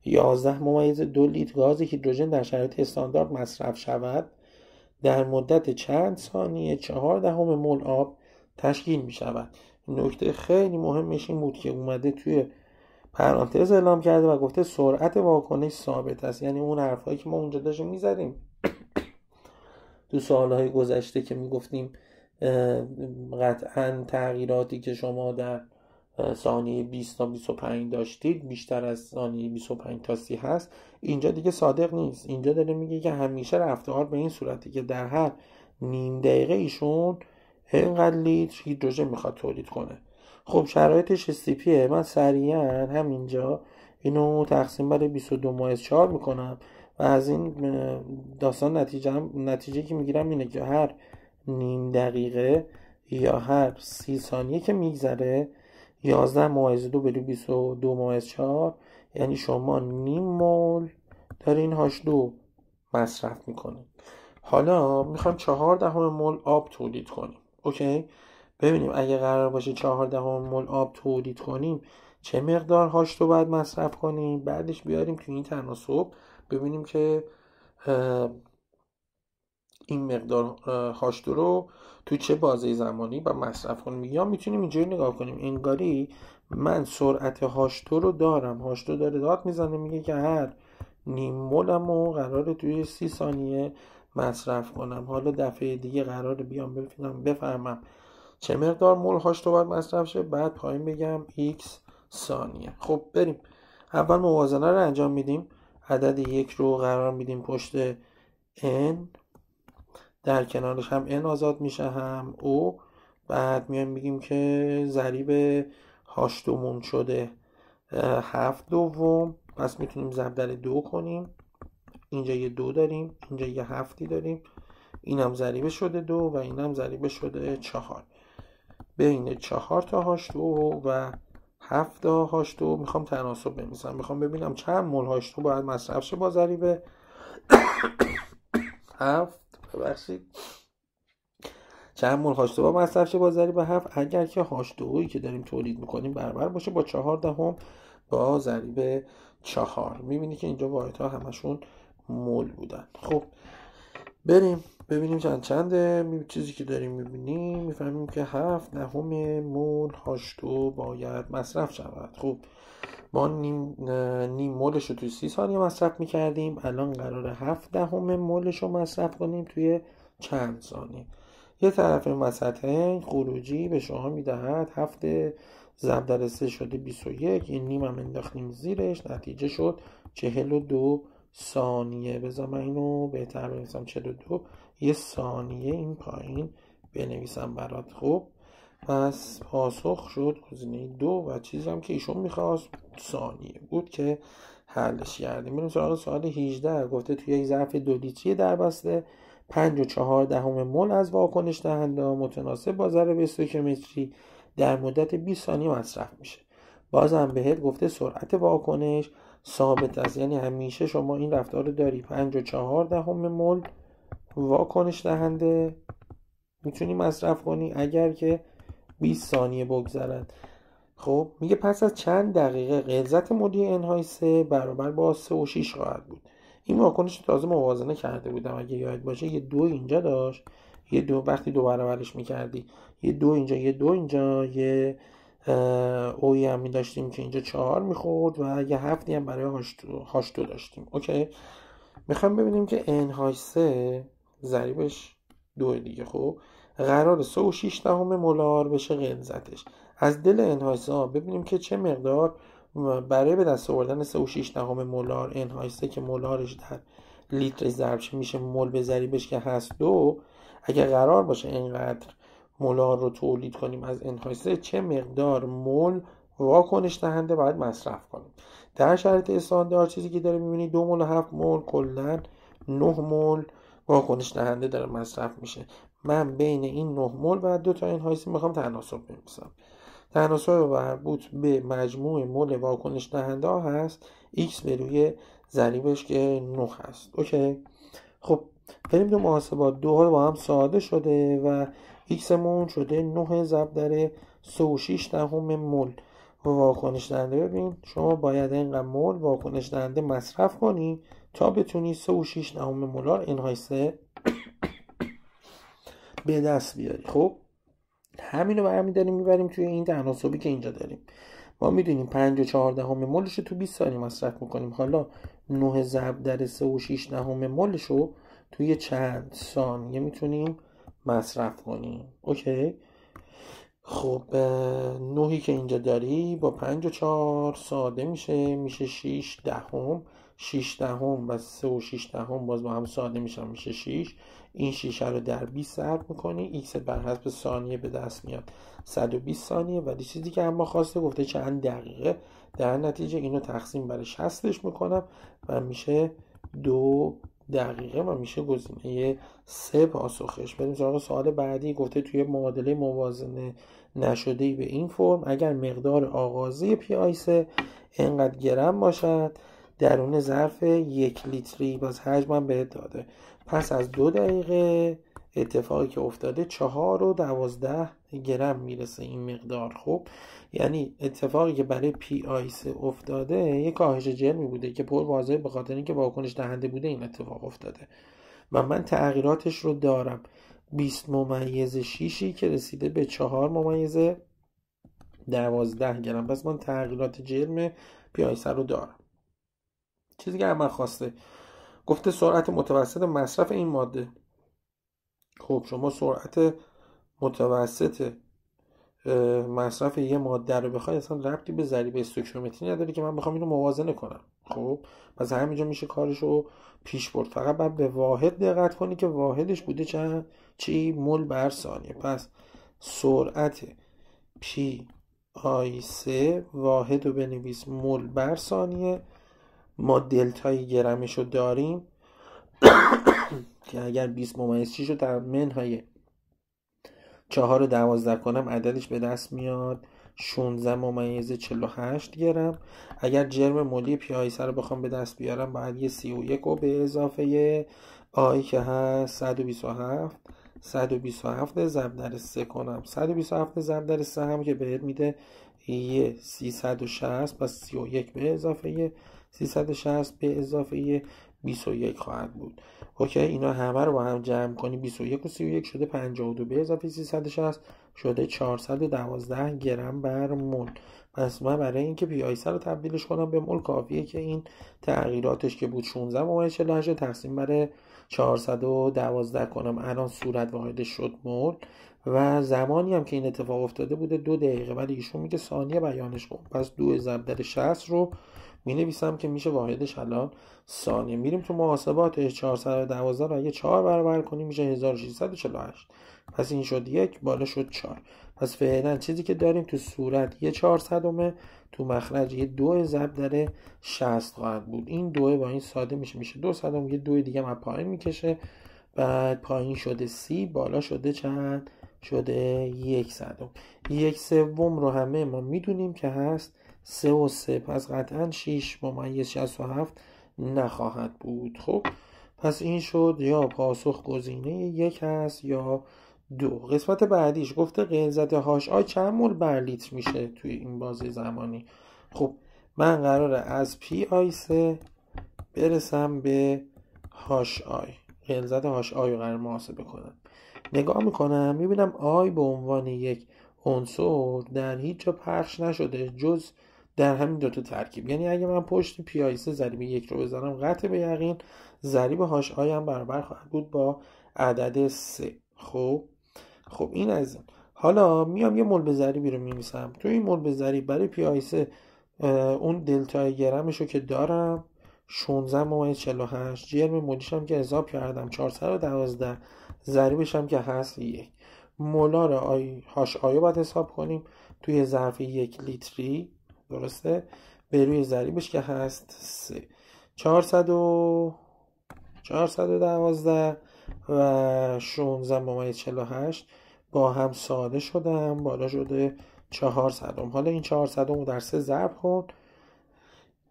11.2 لیتر گاز هیدروژن در شرایط استاندارد مصرف شود، در مدت چند ثانیه 0.4 مول آب تشکیل می شود. نکته خیلی مهمش این بود که اومده توی پرانتز اعلام کرده و گفته سرعت واکنش ثابت است. یعنی اون حرفایی که ما اونجا داشتیم میزدیم تو سوالهای گذشته که میگفتیم قطعا تغییراتی که شما در ثانیه 20 تا 25 داشتید بیشتر از ثانیه 25 تا 30 هست، اینجا دیگه صادق نیست. اینجا داره میگه که همیشه رفتار به این صورتی که در هر نیم دقیقه ایشون اینقدر لیتر هیدروژن میخواد تولید کنه. خب شرایطش استیپیه. من سریعا همینجا اینو تقسیم بر 22/4 میکنم و از این داستان نتیجه که میگیرم اینه که هر نیم دقیقه یا هر 30 ثانیه که میگذره 11/2 بری 22/4، یعنی شما نیم مول دارین H2 مصرف میکنید. حالا میخوایم 0.4 مول آب تولید کنیم. اوکی، ببینیم اگه قرار باشه 0.4 مول آب تولید کنیم چه مقدار H2 باید مصرف کنیم، بعدش بیاریم تو این تناسب ببینیم که این مقدار H2 رو تو چه بازه زمانی با مصرف کنیم. یا میتونیم اینجوری نگاه کنیم، انگاری من سرعت H2 رو دارم، H2 داره داد میزنه میگه که هر نیم مولم رو قراره توی 30 ثانیه مصرف کنم. حالا دفعه دیگه قراره بیام بفهمم چه مقدار مول H2 باید مصرف شه، بعد پایین بگم X ثانیه. خب بریم اول موازنه رو انجام میدیم. عدد 1 رو قرار میدیم پشت N، در کنارش هم N آزاد میشه هم O. بعد میایم میگیم که ضریب H2 مون شده 7/2، پس میتونیم ضرب در 2 کنیم. اینجا یه 2 داریم، اینجا یه 7 داریم، اینم ضریب شده 2 و اینم ضریب شده 4. بین 4 تا H2 و 7 تا H2 میخوام تناسب بنویسم. میخوام ببینم چند مول H2 باید مصرف شه با ضریب 7 ببخشید چند مول H2O مصرف شه با ضریب 7 اگر که H2O که داریم تولید میکنیم برابر باشه با 4 با ضریب 4. میبینی که اینجا واحدها همشون مول بودن. خب بریم ببینیم چنده. چیزی که داریم میبینیم میفهمیم که 7 مول H2O باید مصرف شود. خب ما نیم مولش رو توی 30 ثانیه مصرف میکردیم، الان قراره 7 مولش رو مصرف کنیم توی چند ثانیه. یه طرف مسطحین خروجی به شما میدهد 7 ضرب در 3 شده 21، این نیم هم انداختیم زیرش، نتیجه شد 42 ثانیه. بذار من اینو بهتر بنویسم، 42 یه ثانیه این پایین بنویسم برات. خب پس پاسخ شد گزینه 2 و چیزی هم که ایشون میخواست ثانیه بود که حلش کردیم. میریم سراغ سوال 18. گفته توی یک ظرف 2 لیتری دربسته 5.4 مول از واکنش دهنده متناسب با ضریب استوکیومتری در مدت 20 ثانیه مصرف میشه. بازم بهت گفته سرعت واکنش ثابت است، یعنی همیشه شما این رفتار رو داری. 5.4 مول واکنش دهنده میتونی مصرف کنی اگر که 20 ثانیه بگذرد. خب میگه پس از چند دقیقه غلظت مودی انهای 3 برابر با 3.6 خواهد بود. این واکنش تازه موازنه کرده بودم اگه یاد باشه، یه 2 اینجا داشت، یه 2 وقتی 2 برابرش میکردی، یه 2 اینجا، یه 2 اینجا، یه اوی هم میداشتیم که اینجا 4 میخورد و یه 7 هم برای H2 داشتیم. اوکی میخوام ببینیم که NH3 ضریبش 2 دیگه. خب قرار 3.6 مولار بشه غلظتش. از دل NH3 ببینیم که چه مقدار برای به دست آوردن 3.6 مولار NH3 که مولارش در لیتر ضرب میشه مول به ضریبش که هست 2، اگر قرار باشه اینقدر مولار رو تولید کنیم از NH3 چه مقدار مول واکنش دهنده باید مصرف کنیم. در شرایط استاندارد چیزی که داره میبینی 2 مول و 7 مول کلا 9 مول واکنش دهنده داره مصرف میشه. من بین این 9 مول و 2 تا NH3 میخوام تناسب بنویسم. تناسب مربوط به مجموع مول واکنش دهنده ها هست x به روی ضریبش که 9 هست. اوکی خب بریم تو محاسبات. 2 ها با هم ساده شده و x مون شده 9 ضرب در 3.6 مول واکنش دهنده. ببین شما باید اینقدر مول واکنش دهنده مصرف کنی تا بتونی 3.6 مولار NH3 به دست بیاری. خب همینو برمی‌داریم میبریم توی این تناسبی که اینجا داریم. ما میدونیم 5.4 مولش رو تو 20 ثانیه مصرف میکنیم، حالا 9 ضرب در 3.6 مولش رو توی چند ثانیه میتونیم مصرف کنیم. اوکی خب 9 که اینجا داری با 5.4 ساده میشه 6 دهم، 6 دهم و 3.6 باز با هم ساده میشه 6. این 6 رو در 20 ضرب میکنی، x بر حسب ثانیه به دست میاد 120 ثانیه. ولی چیزی که اما خواسته گفته چند دقیقه، در نتیجه اینو تقسیم بر 60 میکنم و میشه 2 دقیقه و میشه گزینه 3 پاسخش. بریم سراغ سوال بعدی. گفته توی معادله موازنه نشده‌ای به این فرم اگر مقدار آغازی PI3 اینقدر گرم باشد درون ظرف 1 لیتری، باز حجمم بهت داده، پس از 2 دقیقه اتفاقی که افتاده 4.12 گرم میرسه این مقدار. خب یعنی اتفاقی که برای PI3 افتاده یک کاهش جرمی بوده که پر واضحه به خاطر اینکه واکنش دهنده بوده این اتفاق افتاده و من تغییراتش رو دارم. 20-6 که رسیده به 4-12 گرم، پس من تغییرات جرم PI3 رو دارم. چیزی که من خواسته گفته سرعت متوسط مصرف این ماده. خب شما سرعت متوسط مصرف یه ماده رو بخوای اصلا ربطی به ضریب استوکیومتری نداره که من بخوام اینو موازنه کنم. خب پس همینجا میشه کارشو پیش برد. فقط باید به واحد دقت کنی که واحدش بوده چی؟ مول بر ثانیه. پس سرعت PI3 واحد رو بنویس مول بر ثانیه. ما دلتای گرمش رو داریم که اگر 20-6 رو در منهای 4 رو 12 کنم عددش به دست میاد 16 ممیز 48 گرم. اگر جرم مولی پیایسه رو بخوام به دست بیارم باید یه 31 رو به اضافه آی که هست 127 ضرب در 3 کنم. 127 ضرب در 3 هم که بهت میده یه 360. پس 31 به اضافه 360 به اضافه 21 خواهد بود. اوکی، اینا همه رو با هم جمع کنی 21 و 31 شده 52 به اضافه 360 شده 412 گرم بر مول. پس من برای اینکه پیایسه رو تبدیلش کنم به مول کافیه که این تغییراتش که بود 16 ممیز 48 تقسیم بر 412 کنم. الان صورت واحدش شد مول و زمانی هم که این اتفاق افتاده بوده 2 دقیقه، ولی ایشون میگه ثانیه بیانش کن. پس 2 ضرب در 60 رو می نویسم که میشه واحدش الان ثانیه. میریم تو محاسباتش 412 رو اگه 4 برابر کنیم میشه 1648. پس این شد 1 بالا شد 4. پس فعلا چیزی که داریم تو صورت یه 400 تو مخرج یه 2 ضرب در 60 خواهد بود. این 2 با این ساده میشه 2 صدم، یه 2 دیگه هم پایین میکشه. بعد پایین شده 30 بالا شده چند؟ شده 1 صدم. 1/3 رو همه ما میدونیم که هست 3 و 3. پس قطعا 6 ممیز 67 نخواهد بود. خب پس این شد یا پاسخ گزینه 1 هست یا 2. قسمت بعدیش گفته غلظت هاش آی چند مول بر لیتر میشه توی این بازه زمانی. خب من قراره از پی آی 3 برسم به هاش آی. غلظت هاش آی رو قرار محاسبه کنم. نگاه میکنم میبینم آی به عنوان یک عنصر در هیچ جا پخش نشده جز در همین دوتا ترکیب. یعنی اگه من پشت پی آی 3 ضریب 1 رو بزنم قطع به یقین ضریب هاش آی هم برابر خواهد بود با عدد 3. خب این از این. حالا میام یه مول به ضریبی رو می‌نویسم. تو این مول به ضریب برای پی آی 3 اون دلتای گرمش رو که دارم 16 ممیز 48 جرم مولیش هم که حساب کردم 412 ضریبش هم که هست 1. مولار آی هاش آی رو باید حساب کنیم توی ظرف 1 لیتری، درسته؟ به روی ضریبش که هست 3. 412 و 16 ممیز 48 با هم ساده شدم بالا شده 400. حالا این 400 رو در 3 ضرب کن،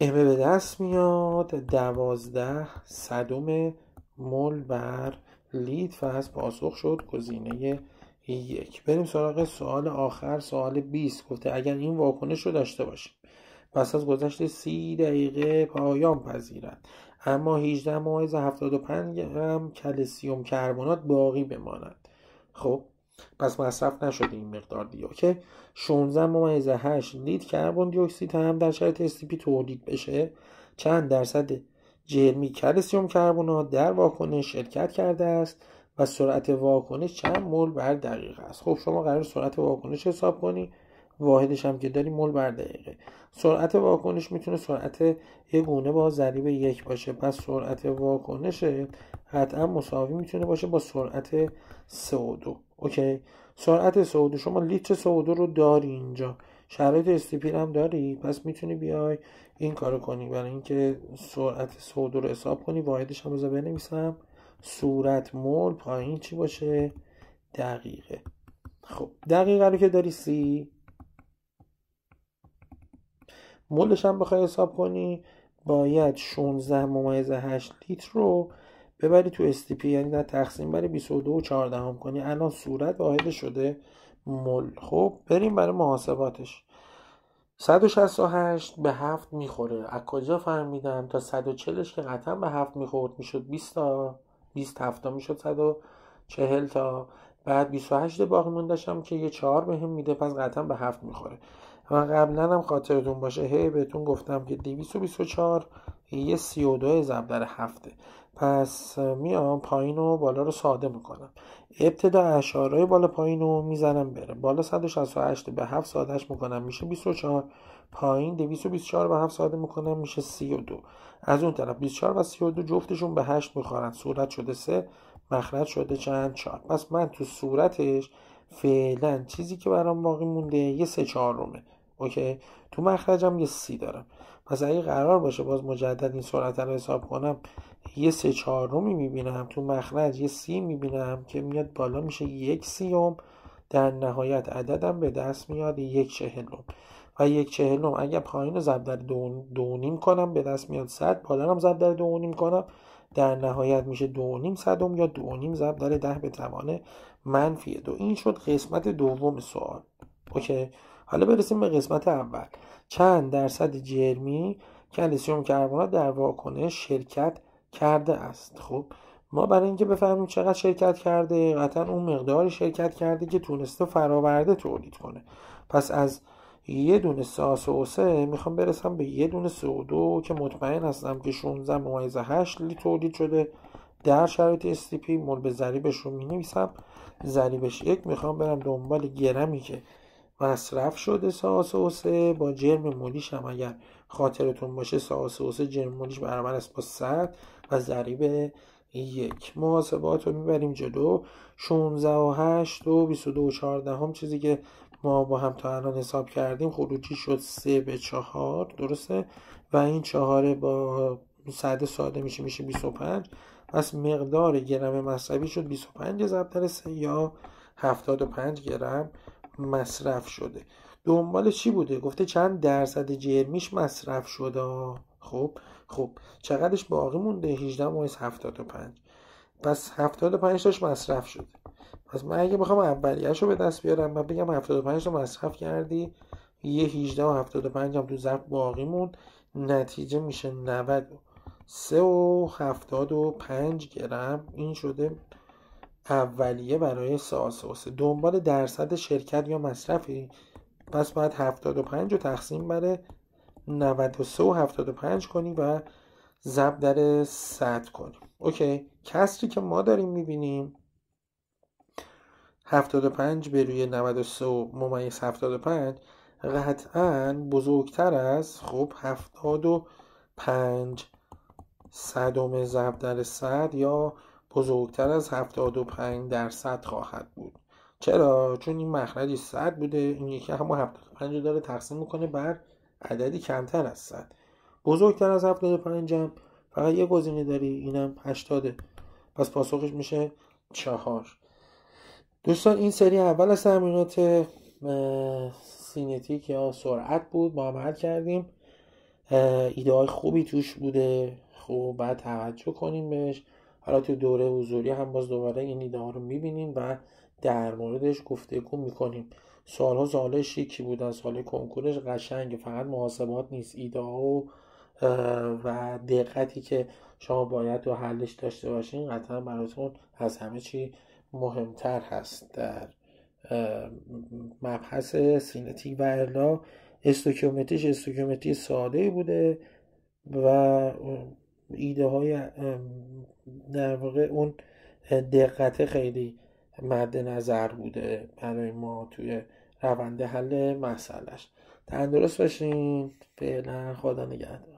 امه به دست میاد 12 صدم مول بر لیتر. پس پاسخ شد گزینه 1. بریم سراغ سوال آخر، سوال 20. گفته اگر این واکنش رو داشته باشیم پس از گذشت 30 دقیقه پایان پذیرد اما 18 ممیز 75 گرم کلسیم کربنات باقی بماند. خب پس مصرف نشده این مقدار دیگه. اوکی، 16 ممیز 8 لیتر کربن دی اکسید هم در شرایط استیپی تولید بشه، چند درصد جرمی کلسیم کربنات در واکنش شرکت کرده است و سرعت واکنش چند مول بر دقیقه است. خب شما قرار سرعت واکنش حساب کنی، واحدش هم که داری مول بر دقیقه. سرعت واکنش میتونه سرعت یک گونه با ضریب 1 باشه. پس سرعت واکنش قطعا مساوی میتونه باشه با سرعت CO2. اوکی، سرعت CO2 شما لیتر CO2 رو داری اینجا، شرایط استیپی هم داری، پس میتونی بیای این کارو کنی برای اینکه سرعت CO2 رو حساب کنی. واحدش هم بذار بنویسم صورت مول، پایین چی باشه؟ دقیقه. خب دقیقه رو که داری سی، مولش هم بخوای حساب کنی باید 16 ممیز 8 لیتر رو ببری تو استیپی، یعنی در تقسیم بر 22 و 14 هم کنی. الان صورت واحد شده مول. خب بریم برای محاسباتش. 168 به 7 میخوره. از کجا فهمیدم؟ تا 140ش که قطعا به 7 میخورد میشد 20 تا 20 هفتا میشد 140 تا. بعد 28 باقی موندشم که یه 4 بهم میده، پس قطعا به 7 میخوره. و قبلا هم خاطرتون باشه بهتون گفتم که 224 یه 32 ضرب در 7. پس میام پایین و بالا رو ساده میکنم. ابتدا اشارهای بالا پایین رو میزنم بره. بالا 168 به 7 سادهش میکنم میشه 24. پایین 224 به 7 ساده میکنم میشه 32. از اون طرف 24 و 32 جفتشون به 8 میخورن. صورت شده 3، مخرج شده چند؟ 4. پس من تو صورتش فعلا چیزی که برام باقی مونده یه 3/4. اوکی، تو مخرجم یه 30 دارم. پس اگه قرار باشه باز مجدد این سرعت رو حساب کنم یه 3/4 میبینم، تو مخرج یه 30 میبینم که میاد بالا میشه 1/30 در نهایت عددم به دست میاد 1/40 و 1/40 اگر پایین رو ضرب در 2.5 کنم به دست میاد 100، بالا هم ضرب در 2.5 کنم در نهایت میشه 2.5 صدم یا 2.5 ضرب در 10 به توان -2. این شد قسمت دوم سوال. اوکی، حالا برسیم به قسمت اول. چند درصد جرمی کلسیم کربنات در واکنش شرکت کرده است؟ خب ما برای اینکه بفهمیم چقدر شرکت کرده، قطعا اون مقداری شرکت کرده که تونسته فرآورده تولید کنه. پس از یه دونه سه میخوام برسم به یه دونه CO2 که مطمئن هستم که 16.8 لیتر تولید شده در شرایط STP. مول به ضریبش رو می‌نویسم، ضریبش 1. میخوام برم دنبال گرمی که مصرف شده سه با جرم مولیش هم اگر خاطرتون باشه سه جرم مولیش برابر است با 100 و ضریب 1. محاسبات رو میبریم جلو. 16.8 و 22.14 چیزی که ما با هم تا الان حساب کردیم خروجی شد 3/4، درسته؟ و این 4 با 100 ساده میشه 25. پس مقدار گرم مصرفی شد 25 ضرب در 3 یا 75 گرم مصرف شده. دنبال چی بوده؟ گفته چند درصد جرمیش مصرف شده. خب چقدرش باقی مونده؟ 18.75. پس 75 تاش مصرف شده. پس من اگه بخوام اولیه‌اش رو به دست بیارم من بگم 75 تا مصرف کردی، یه 18 و 75 هم تو ظرف باقی موند، نتیجه میشه 93 و 75 گرم. این شده اولیه برای سه. دنبال درصد شرکت یا مصرفی، پس باید 75 رو تقسیم بر 93 و 75 کنی و ضرب در 100 کنی. اوکی، کسری که ما داریم میبینیم 75 به روی 93 ممیز 75 قطعا بزرگتر از 75 صدم ضرب در 100 یا بزرگتر از 75% خواهد بود. چرا؟ چون این مخرج 100 بوده، این یکی همون 75 رو داره تقسیم میکنه بر عددی کمتر از 100. بزرگتر از 75 هم فقط یه گزینه داری، اینم 80. پس پاسخش میشه 4. دوستان این سری اول از تمرینات سینتیک یا سرعت بود، با هم حل کردیم. ایده های خوبی توش بوده، خب باید توجه کنیم بهش. حالا تو دوره حضوری هم باز دوباره این ایده ها رو میبینیم و در موردش گفتگو میکنیم. سوالای شیکی بودن، سوالای کنکورش قشنگه، فقط محاسبات نیست، ایده ها و دقتی که شما باید تو حلش داشته باشین قطعا براتون از همه چی مهمتر هست. در مبحث سینتیک و الا استوکیومتری ساده بوده و ایده های در واقع اون دقت خیلی مد نظر بوده برای ما توی روند حل مسئلهش. تندرست باشین. فعلا خدا نگهدار.